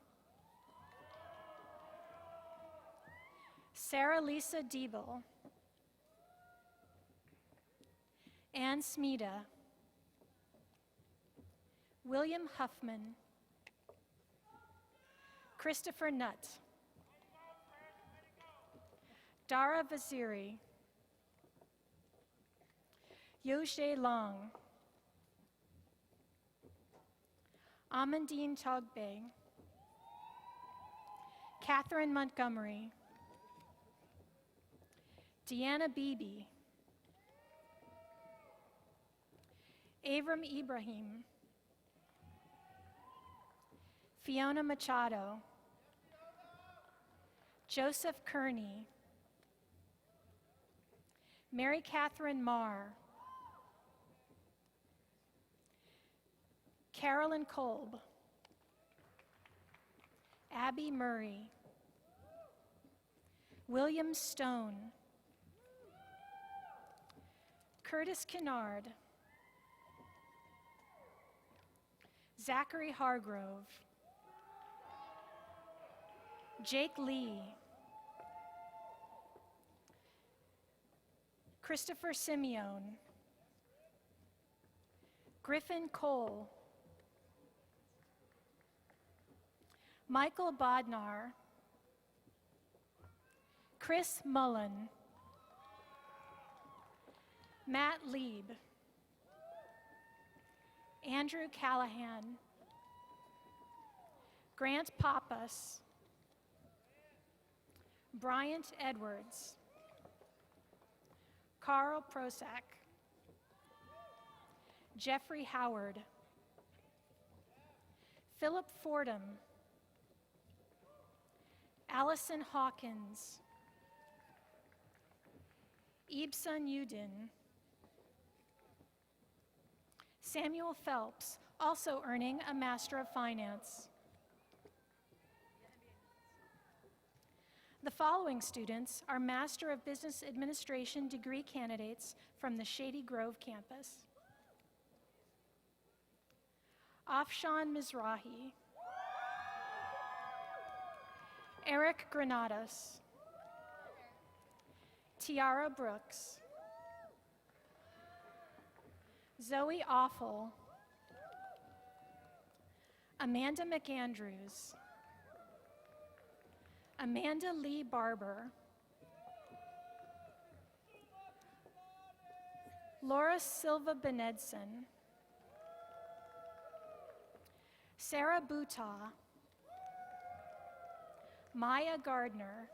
Sarah Lisa Diebel. Ann Smeda. William Huffman. Christopher Nutt. Dara Vaziri. Yoshe Long. Amandine Togbe. Catherine Montgomery. Deanna Beebe. Avram Ibrahim. Fiona Machado. Joseph Kearney. Mary Catherine Marr, Carolyn Kolb, Abby Murray, William Stone, Curtis Kennard, Zachary Hargrove, Jake Lee, Christopher Simeone, Griffin Cole, Michael Bodnar, Chris Mullen, Matt Lieb, Andrew Callahan, Grant Pappas, Bryant Edwards, Carl Prosak, Jeffrey Howard, Philip Fordham, Allison Hawkins, Ibsen Udin, Samuel Phelps, also earning a Master of Finance. The following students are Master of Business Administration degree candidates from the Shady Grove campus. Afshan Mizrahi, Eric Granados, Tiara Brooks, Zoe Offel, Amanda McAndrews, Amanda Lee Barber, Laura Silva Benedson, Sarah Buta, Maya Gardner,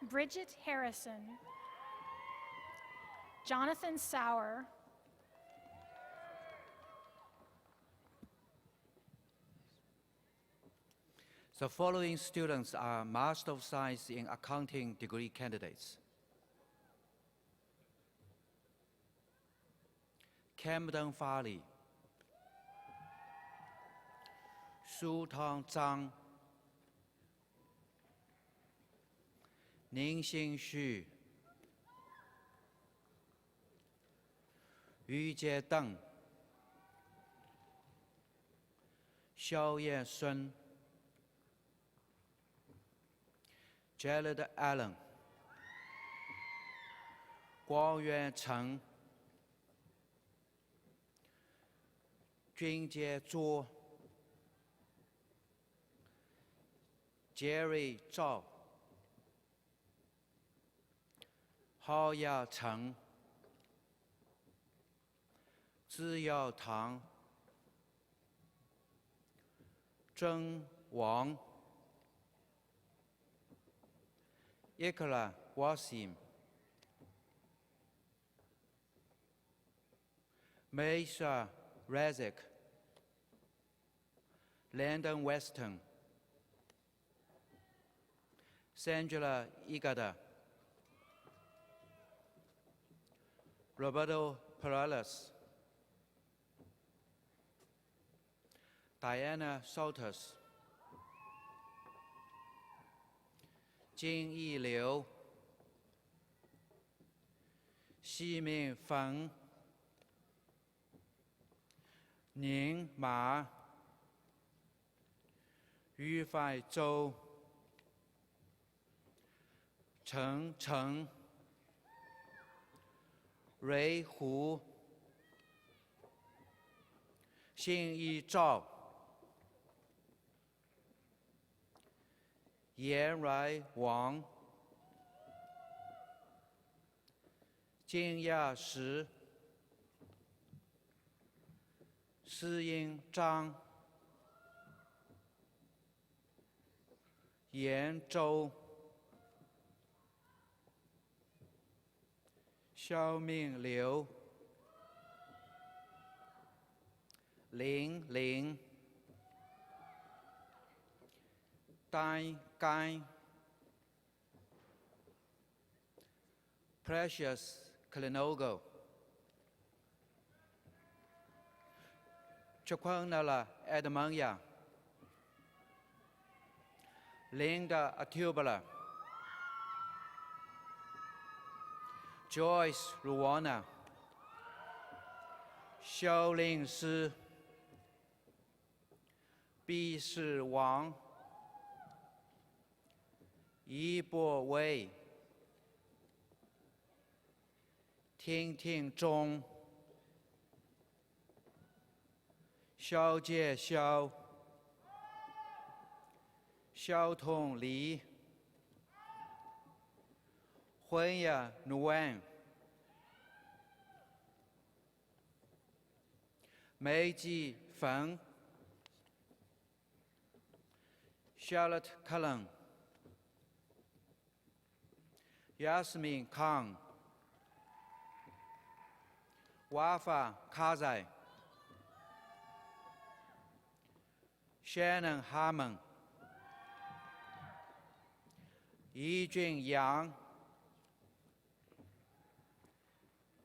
Bridget Harrison, Jonathan Sauer, The following students are Master of Science in Accounting degree candidates. Camden Farley, Su Tang Zhang, Ningxin Xu, Yu Jie Deng, Xiaoyan Sun, Jared Allen, Guangyuan Chen, Junjie Zhuo, Jerry Zhao, Haoya Chen, Ziyao Tang, Zheng Wang, Ikra Wasim, Meisha Razek, Landon Weston, Sandra Igada, Roberto Perales, Diana Salters, Jing Yi Liu, Ximing Feng, Ning Ma, Yufai Zhou, Chen Chen, Ray Hu, Xinyi Zhao, Yan Rai Wang, Jingya Shi, Siying Zhang, Yan Zhou, Xiaoming Liu, Ling Ling, Dai Gai, Precious Klenogo, Chaquanala Edmonia, Linda Atubala, Joyce Ruana, Xiaoling Si, 毕世王，一波威，听听中，肖介肖，肖通黎，婚呀努安，梅基冯。Charlotte Cullen, Yasmin Khan, Wafa Kazai, Shannon Harmon, Yi Jun Yang,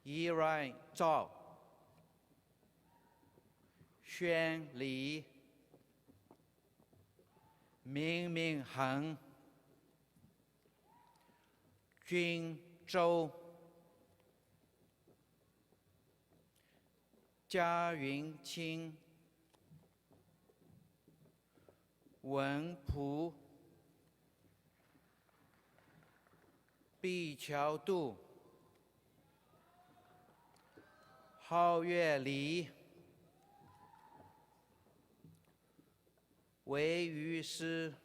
Yi Rai Zhao, Xuan Li, 明明恒、均周、嘉云清、文璞、毕乔度、皓月离、韦于师、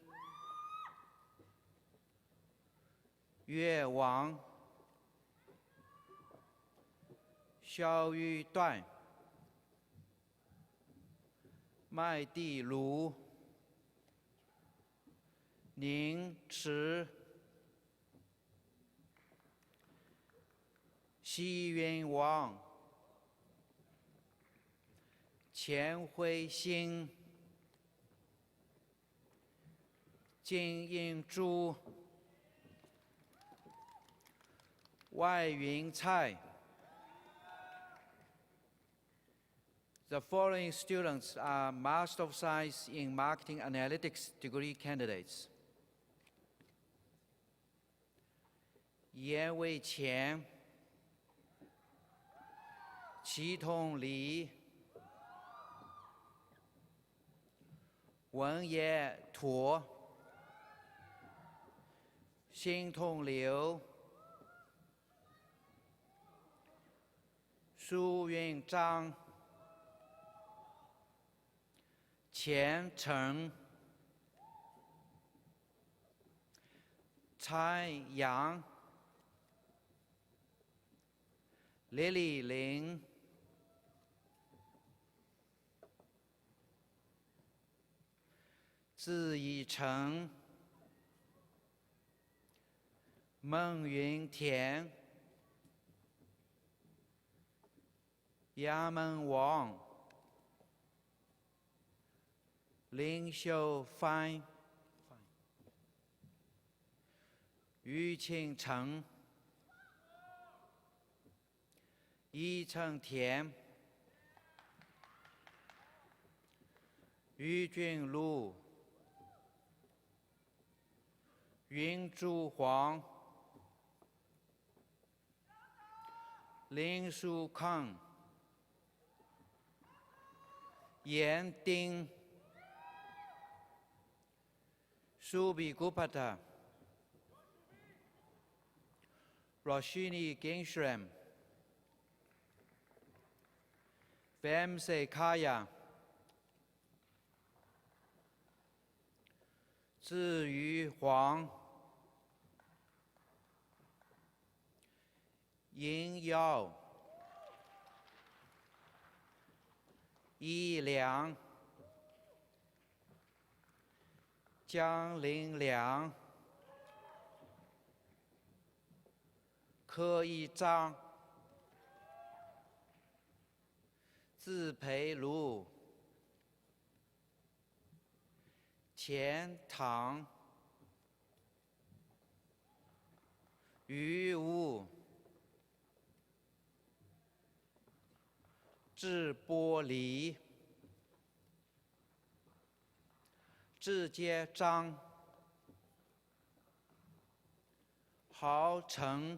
越王、萧玉段、麦地卢、宁池、西云王、钱辉星、金英珠、外云菜。The following students are Master of Science in Marketing Analytics degree candidates. 严卫乾、祁同黎、文业妥、辛同流、苏云章、钱成、蔡阳、李丽玲、字以成、孟云田、杨门王、林秀帆、于庆成、易成田、于俊禄、云珠黄、林书康、严丁、苏比古帕塔、Roshini Ginshram、Vamse Kaya、至于黄、殷耀、一良、江林良、柯一章、字培庐、钱塘、于武、智波离、智接张、郝成、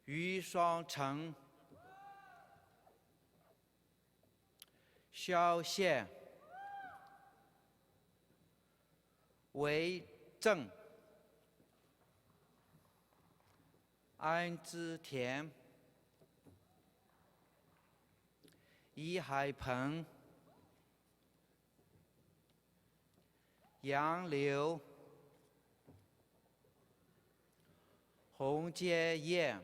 于双成、萧宪、韦正、安之田、易海鹏、杨柳、洪杰燕、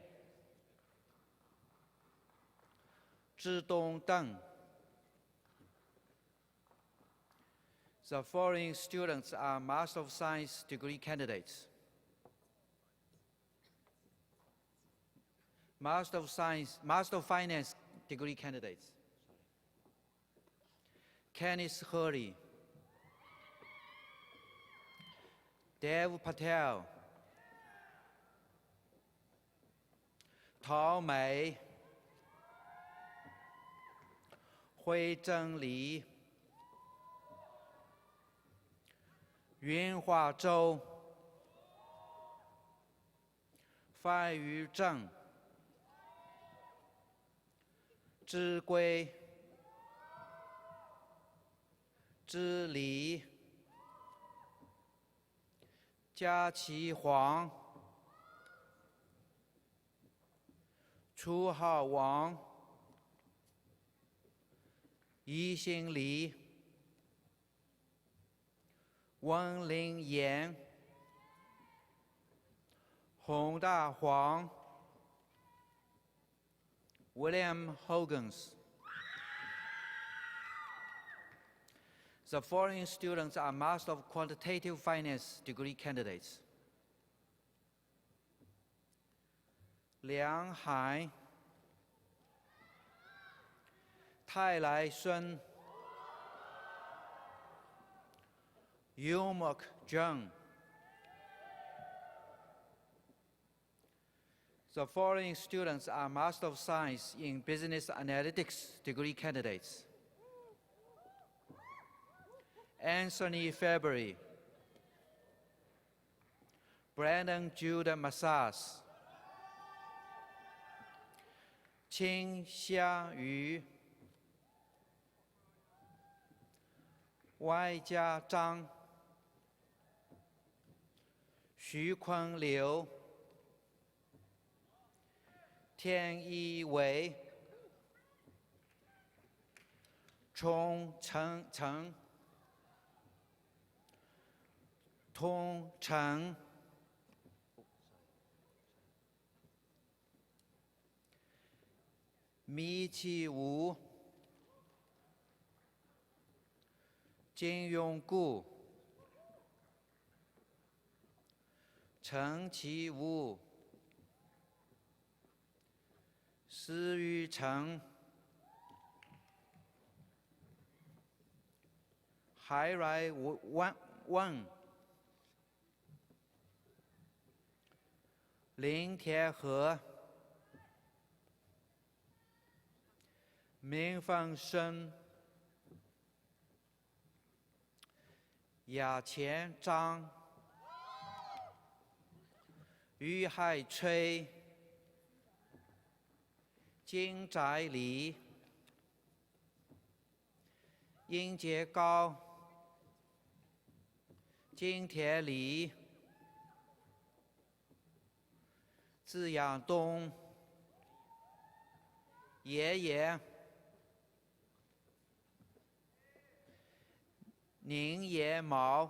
支东邓。The following students are Master of Science degree candidates. Master of Finance degree candidates. Kenneth Hurley, Dev Patel, Tao Mei, 惠珍梨、云化洲、范于正、知归、知礼、嘉其煌、楚浩王、宜兴礼、温林岩、洪大黄、William Hoggins. The following students are Master of Quantitative Finance degree candidates. 梁海、泰来孙、Yumok Jung. The following students are Master of Science in Business Analytics degree candidates. Anthony February, Brandon Jude Massas, 青虾鱼、歪家张、徐坤流、天一伟、冲成成、通成、米其武、金永固、陈其武、施玉成、海来问、林铁河、明凤生、雅前张、于海吹、金宅里、殷杰高、金铁里、字养东、爷爷、宁爷毛、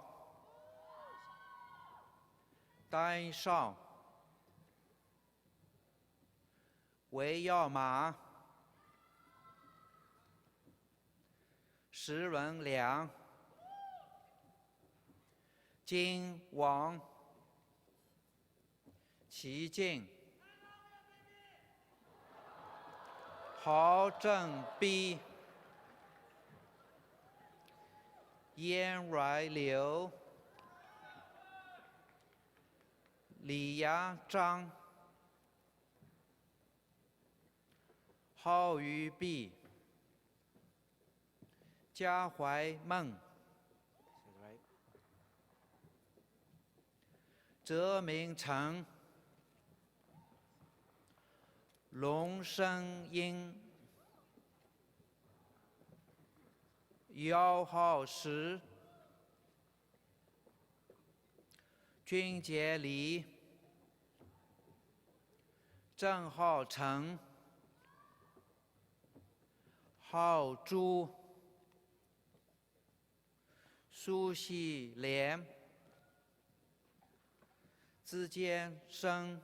丹少、韦耀马、石文良、金王、齐静、郝正弼、燕来流、李牙章、郝于碧、嘉怀梦、泽明成、龙生英、姚浩石、君杰礼、郑浩成、浩珠、苏锡莲、资坚生、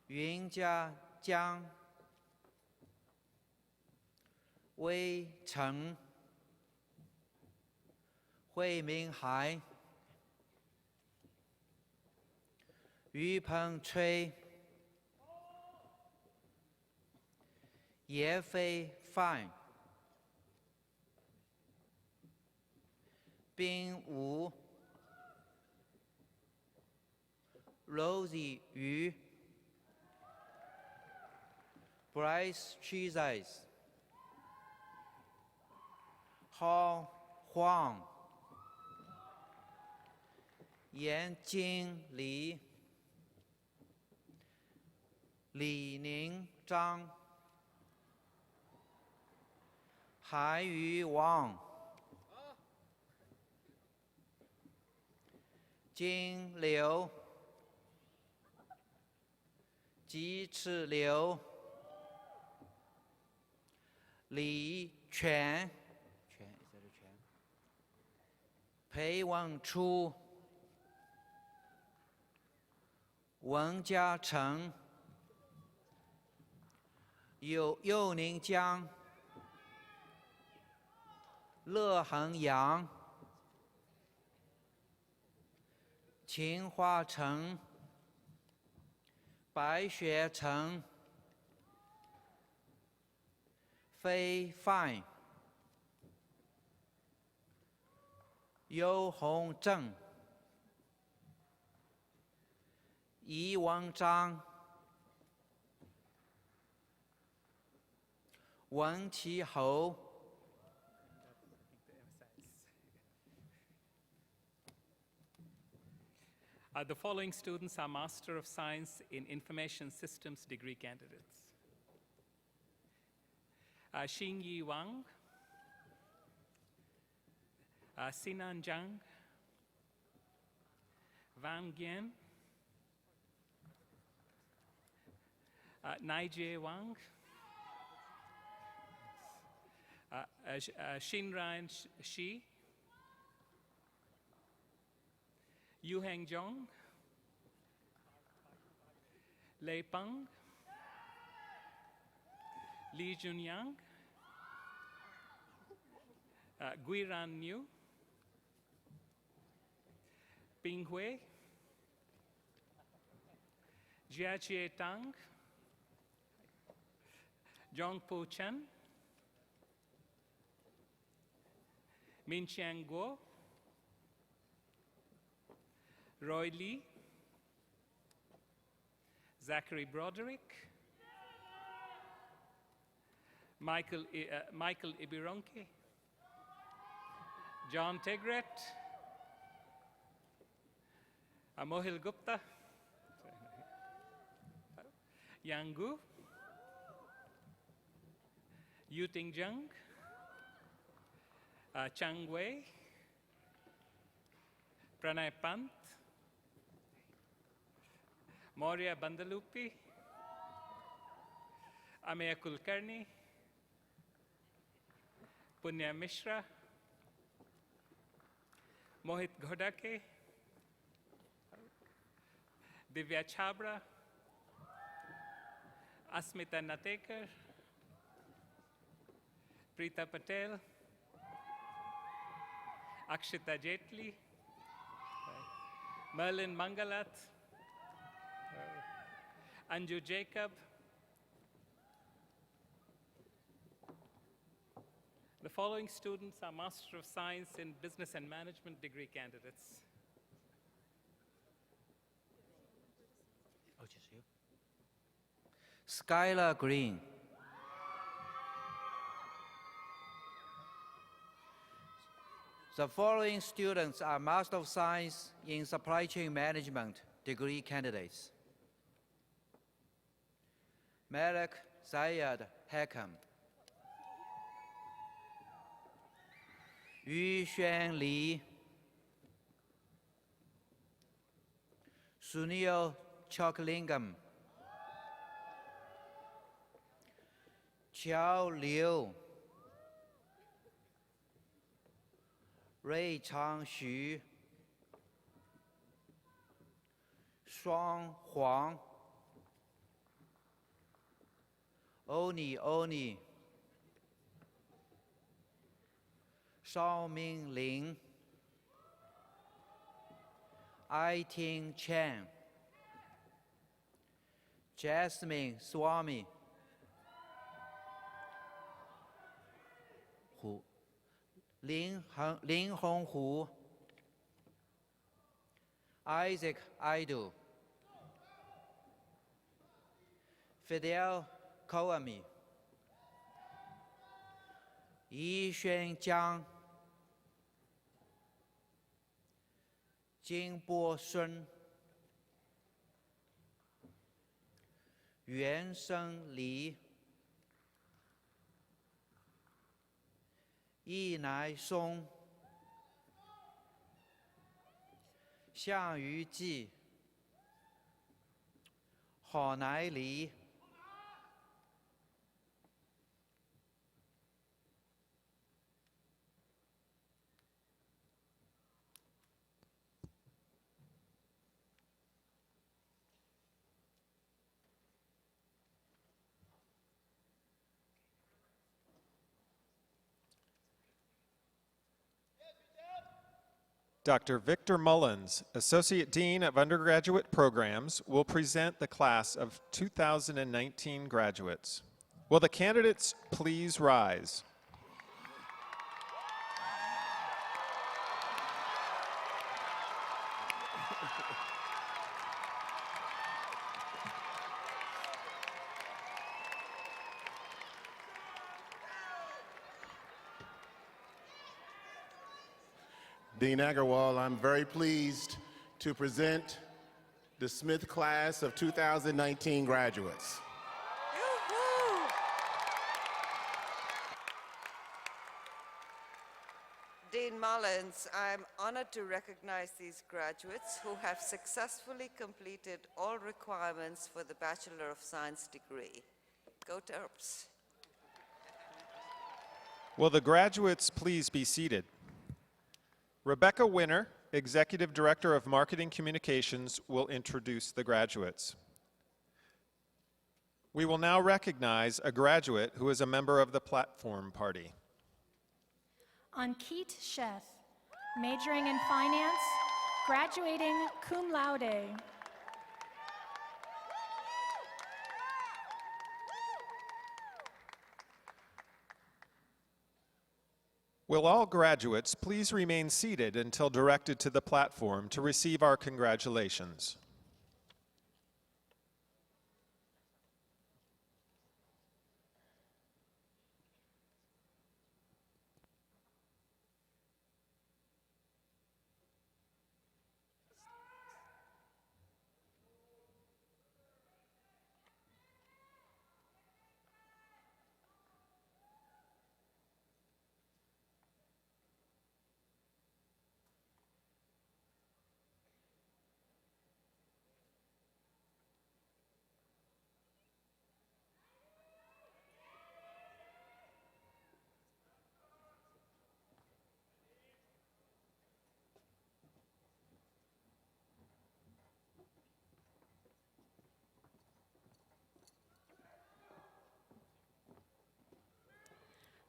云家江、魏成、惠明海、于鹏吹、叶飞范、冰武、Rosie Yu、Bryce Cheese、Hao Huang、严经理、李宁章、韩宇王、金柳、鸡翅柳、李全、裴文初、文嘉诚、佑宁江、乐恒阳、秦华成、白雪成、飞范、尤洪正、易文章、文其侯、The following students are Master of Science in Information Systems degree candidates. Xingyi Wang, Sinan Zhang, Wang Yan, Naijie Wang, Shinran Shi, Yu Heng Zhong, Lei Peng, Li Junyang, Guiran Niu, Ping Hui, Jiajie Tang, Zhongpo Chen, Min Chiang Guo, Roy Lee, Zachary Broderick, Michael Ibironke, John Tegret, Mohil Gupta, Yang Gu, Yuting Zheng, Chang Wei, Pranay Pant, Maurya Bandalupi, Ameya Kulkarni, Punya Mishra, Mohit Ghodake, Divya Chabra, Asmita Natekar, Preeta Patel, Akshita Jetli, Merlin Mangalat, Anju Jacob. The following students are Master of Science in Business and Management degree candidates. Skylar Green. The following students are Master of Science in Supply Chain Management degree candidates. Malik Zayed Hakam. Yuxuan Li. Sunil Choklingam. Qiao Liu. Ray Chang Xu. Shuang Huang. Oni. Shaoming Lin. Aiting Chen. Jasmine Swami. Lin Honghu. Isaac Aidu. Fidel Kouami. Yixuan Jiang. Jingbo Sun. Yuansheng Li. Yinai Song. Xiangyu Ji. Haonai Li. Dr. Victor Mullins, Associate Dean of Undergraduate Programs, will present the class of 2019 graduates. Will the candidates please rise? Dean Agarwal, I'm very pleased to present the Smith class of 2019 graduates. Dean Mullins, I'm honored to recognize these graduates who have successfully completed all requirements for the Bachelor of Science degree. Go Terps. Will the graduates please be seated? Rebecca Winner, Executive Director of Marketing Communications, will introduce the graduates. We will now recognize a graduate who is a member of the Platform Party. Ankit Sheth, majoring in finance, graduating cum laude. Will all graduates please remain seated until directed to the platform to receive our congratulations?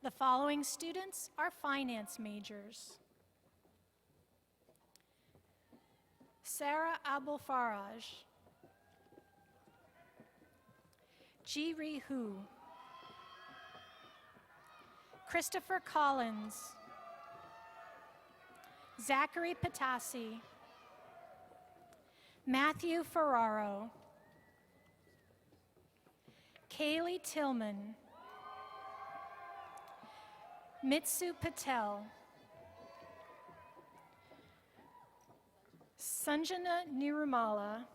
The following students are finance majors. Sarah Abulfaraj, Ji-Ri Hu, Christopher Collins, Zachary Patassi, Matthew Ferraro, Kaylee Tillman, Mitsu Patel, Sanjana Nirumala,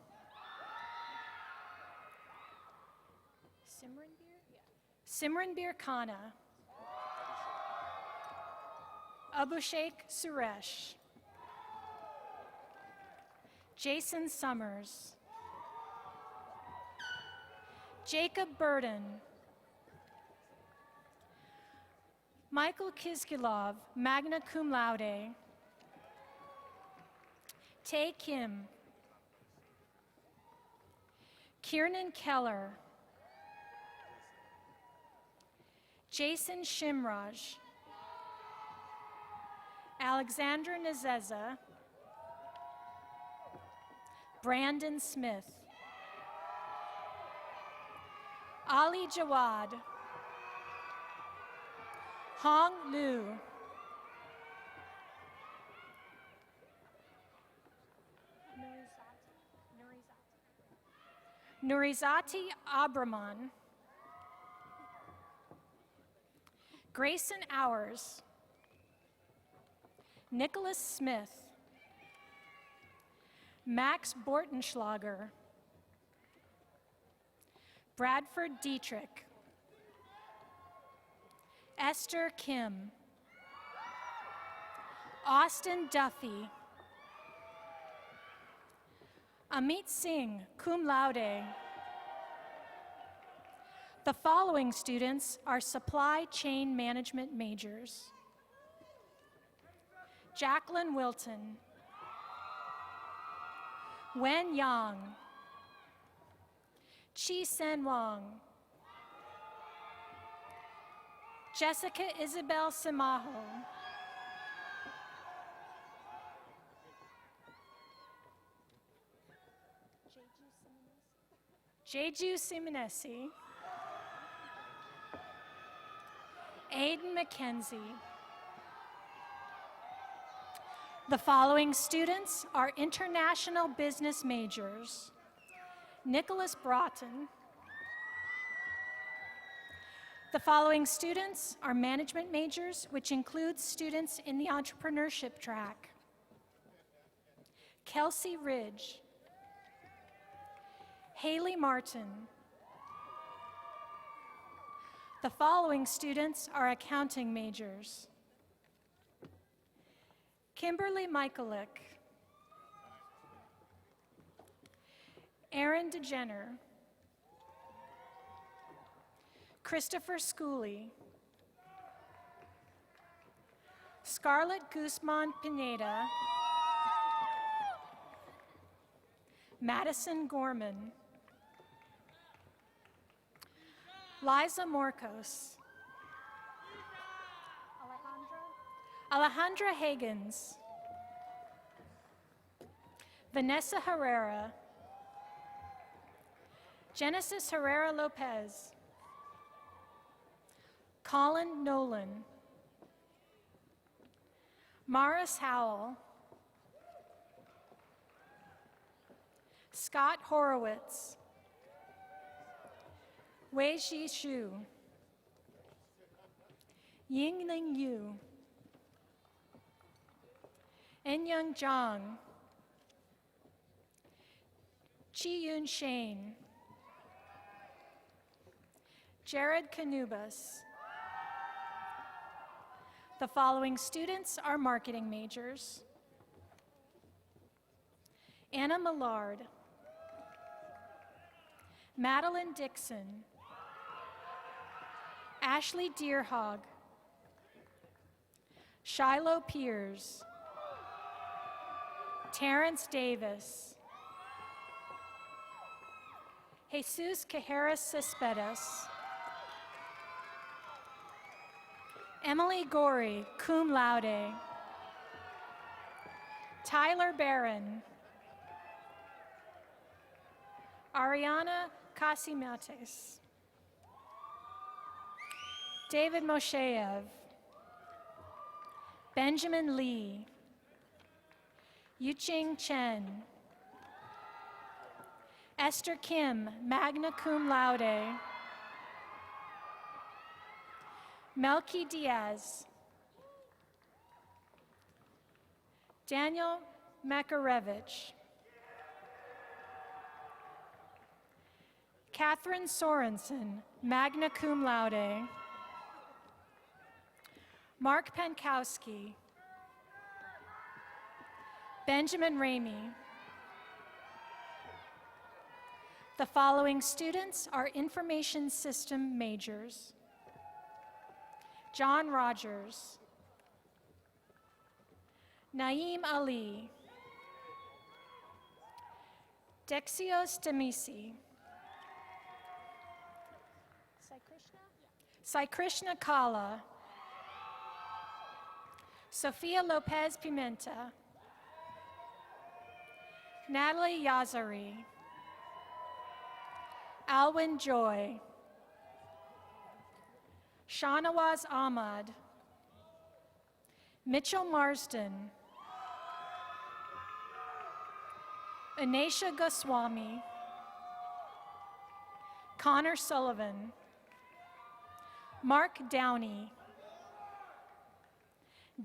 Simranbir Khanna, Abhishek Suresh, Jason Summers, Jacob Burden, Michael Kizkilov, magna cum laude, Tae Kim, Kiernan Keller, Jason Shimraj, Alexandra Nazeza, Brandon Smith, Ali Jawad, Hong Liu, Nurizati Abraman, Grayson Hours, Nicholas Smith, Max Bortenschlager, Bradford Dietrich, Esther Kim, Austin Duffy, Amit Singh, cum laude. The following students are supply chain management majors: Jacqueline Wilton, Wen Yang, Chi Sen Wang, Jessica Isabel Samajo, Jeju Simonesi, Aiden McKenzie. The following students are international business majors: Nicholas Broughton. The following students are management majors, which includes students in the entrepreneurship track: Kelsey Ridge, Haley Martin. The following students are accounting majors: Kimberly Michaelik, Aaron DeGener, Christopher Schooley, Scarlett Guzman Pineda, Madison Gorman, Liza Morcos, Alejandra Higgins, Vanessa Herrera, Genesis Herrera Lopez, Colin Nolan, Maris Howell, Scott Horowitz, Wei Shi Shu, Yingling Yu, Enyang Zhang, Chi Yun Shane, Jared Canubas. The following students are marketing majors: Anna Millard, Madeline Dixon, Ashley Deerhog, Shiloh Piers, Terrence Davis, Jesus Cajeras Cespedes, Emily Gorey, cum laude, Tyler Barron, Ariana Casimates, David Mosheyev, Benjamin Lee, Yuching Chen, Esther Kim, magna cum laude, Melky Diaz. Daniel Makarevich. Catherine Sorensen, magna cum laude. Mark Pankowski. Benjamin Ramey. The following students are information system majors. John Rogers. Naeem Ali. Dexios Demisi. Sai Krishna Kala. Sofia Lopez Pimenta. Natalie Yazari. Alwyn Joy. Shahnawaz Ahmad. Mitchell Marsden. Anisha Goswami. Connor Sullivan. Mark Downey.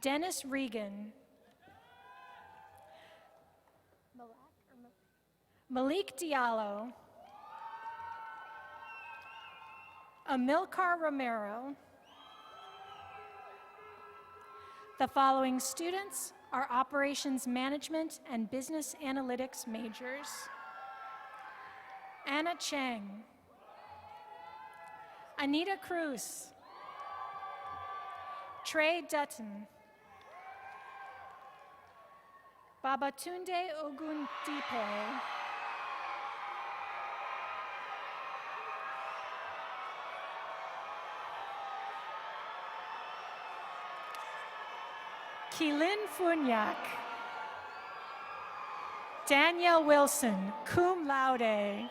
Dennis Regan. Malik Diallo. Amilcar Romero. The following students are Operations Management and Business Analytics majors. Anna Cheng. Anita Cruz. Trey Dutton. Babatunde Ogundipe. Keelan Funyak. Danielle Wilson, cum laude.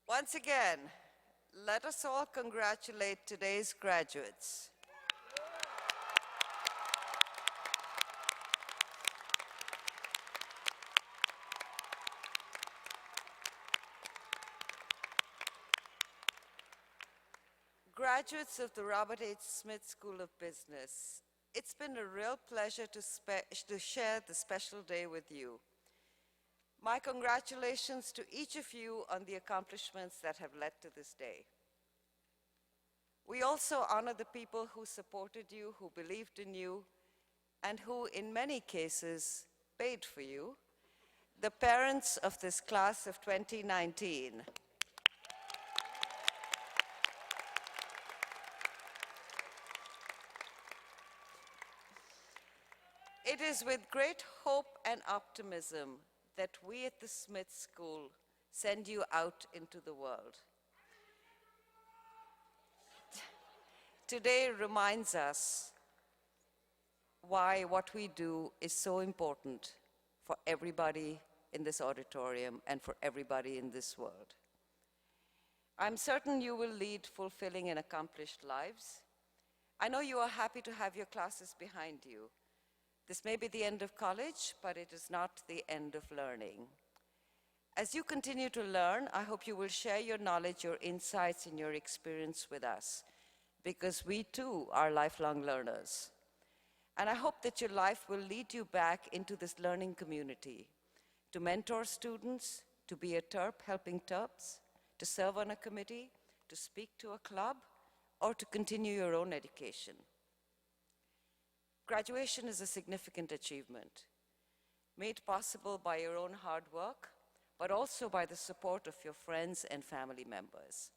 Once again, let us all congratulate today's graduates. Graduates of the Robert H. Smith School of Business, it's been a real pleasure to share this special day with you. My congratulations to each of you on the accomplishments that have led to this day. We also honor the people who supported you, who believed in you, and who, in many cases, paid for you, the parents of this class of 2019. It is with great hope and optimism that we at the Smith School send you out into the world. Today reminds us why what we do is so important for everybody in this auditorium and for everybody in this world. I'm certain you will lead fulfilling and accomplished lives. I know you are happy to have your classes behind you. This may be the end of college, but it is not the end of learning. As you continue to learn, I hope you will share your knowledge, your insights, and your experience with us, because we too are lifelong learners. And I hope that your life will lead you back into this learning community, to mentor students, to be a TERP helping TERPs, to serve on a committee, to speak to a club, or to continue your own education. Graduation is a significant achievement, made possible by your own hard work, but also by the support of your friends and family members.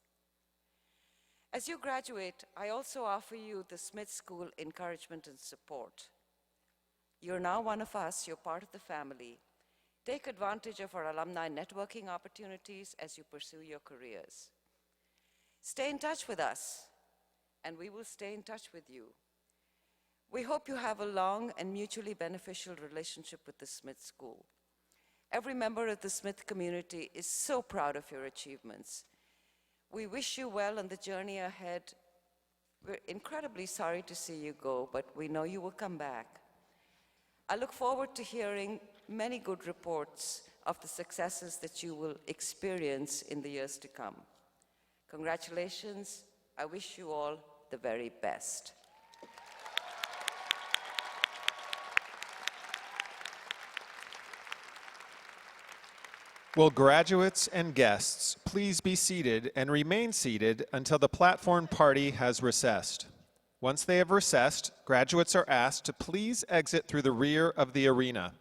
As you graduate, I also offer you the Smith School encouragement and support. You're now one of us, you're part of the family. Take advantage of our alumni networking opportunities as you pursue your careers. Stay in touch with us, and we will stay in touch with you. We hope you have a long and mutually beneficial relationship with the Smith School. Every member of the Smith community is so proud of your achievements. We wish you well on the journey ahead. We're incredibly sorry to see you go, but we know you will come back. I look forward to hearing many good reports of the successes that you will experience in the years to come. Congratulations. I wish you all the very best. Will graduates and guests please be seated and remain seated until the platform party has recessed. Once they have recessed, graduates are asked to please exit through the rear of the arena.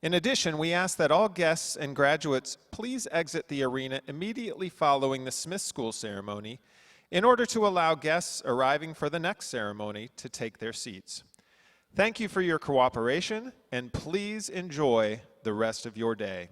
In addition, we ask that all guests and graduates please exit the arena immediately following the Smith School ceremony in order to allow guests arriving for the next ceremony to take their seats. Thank you for your cooperation, and please enjoy the rest of your day.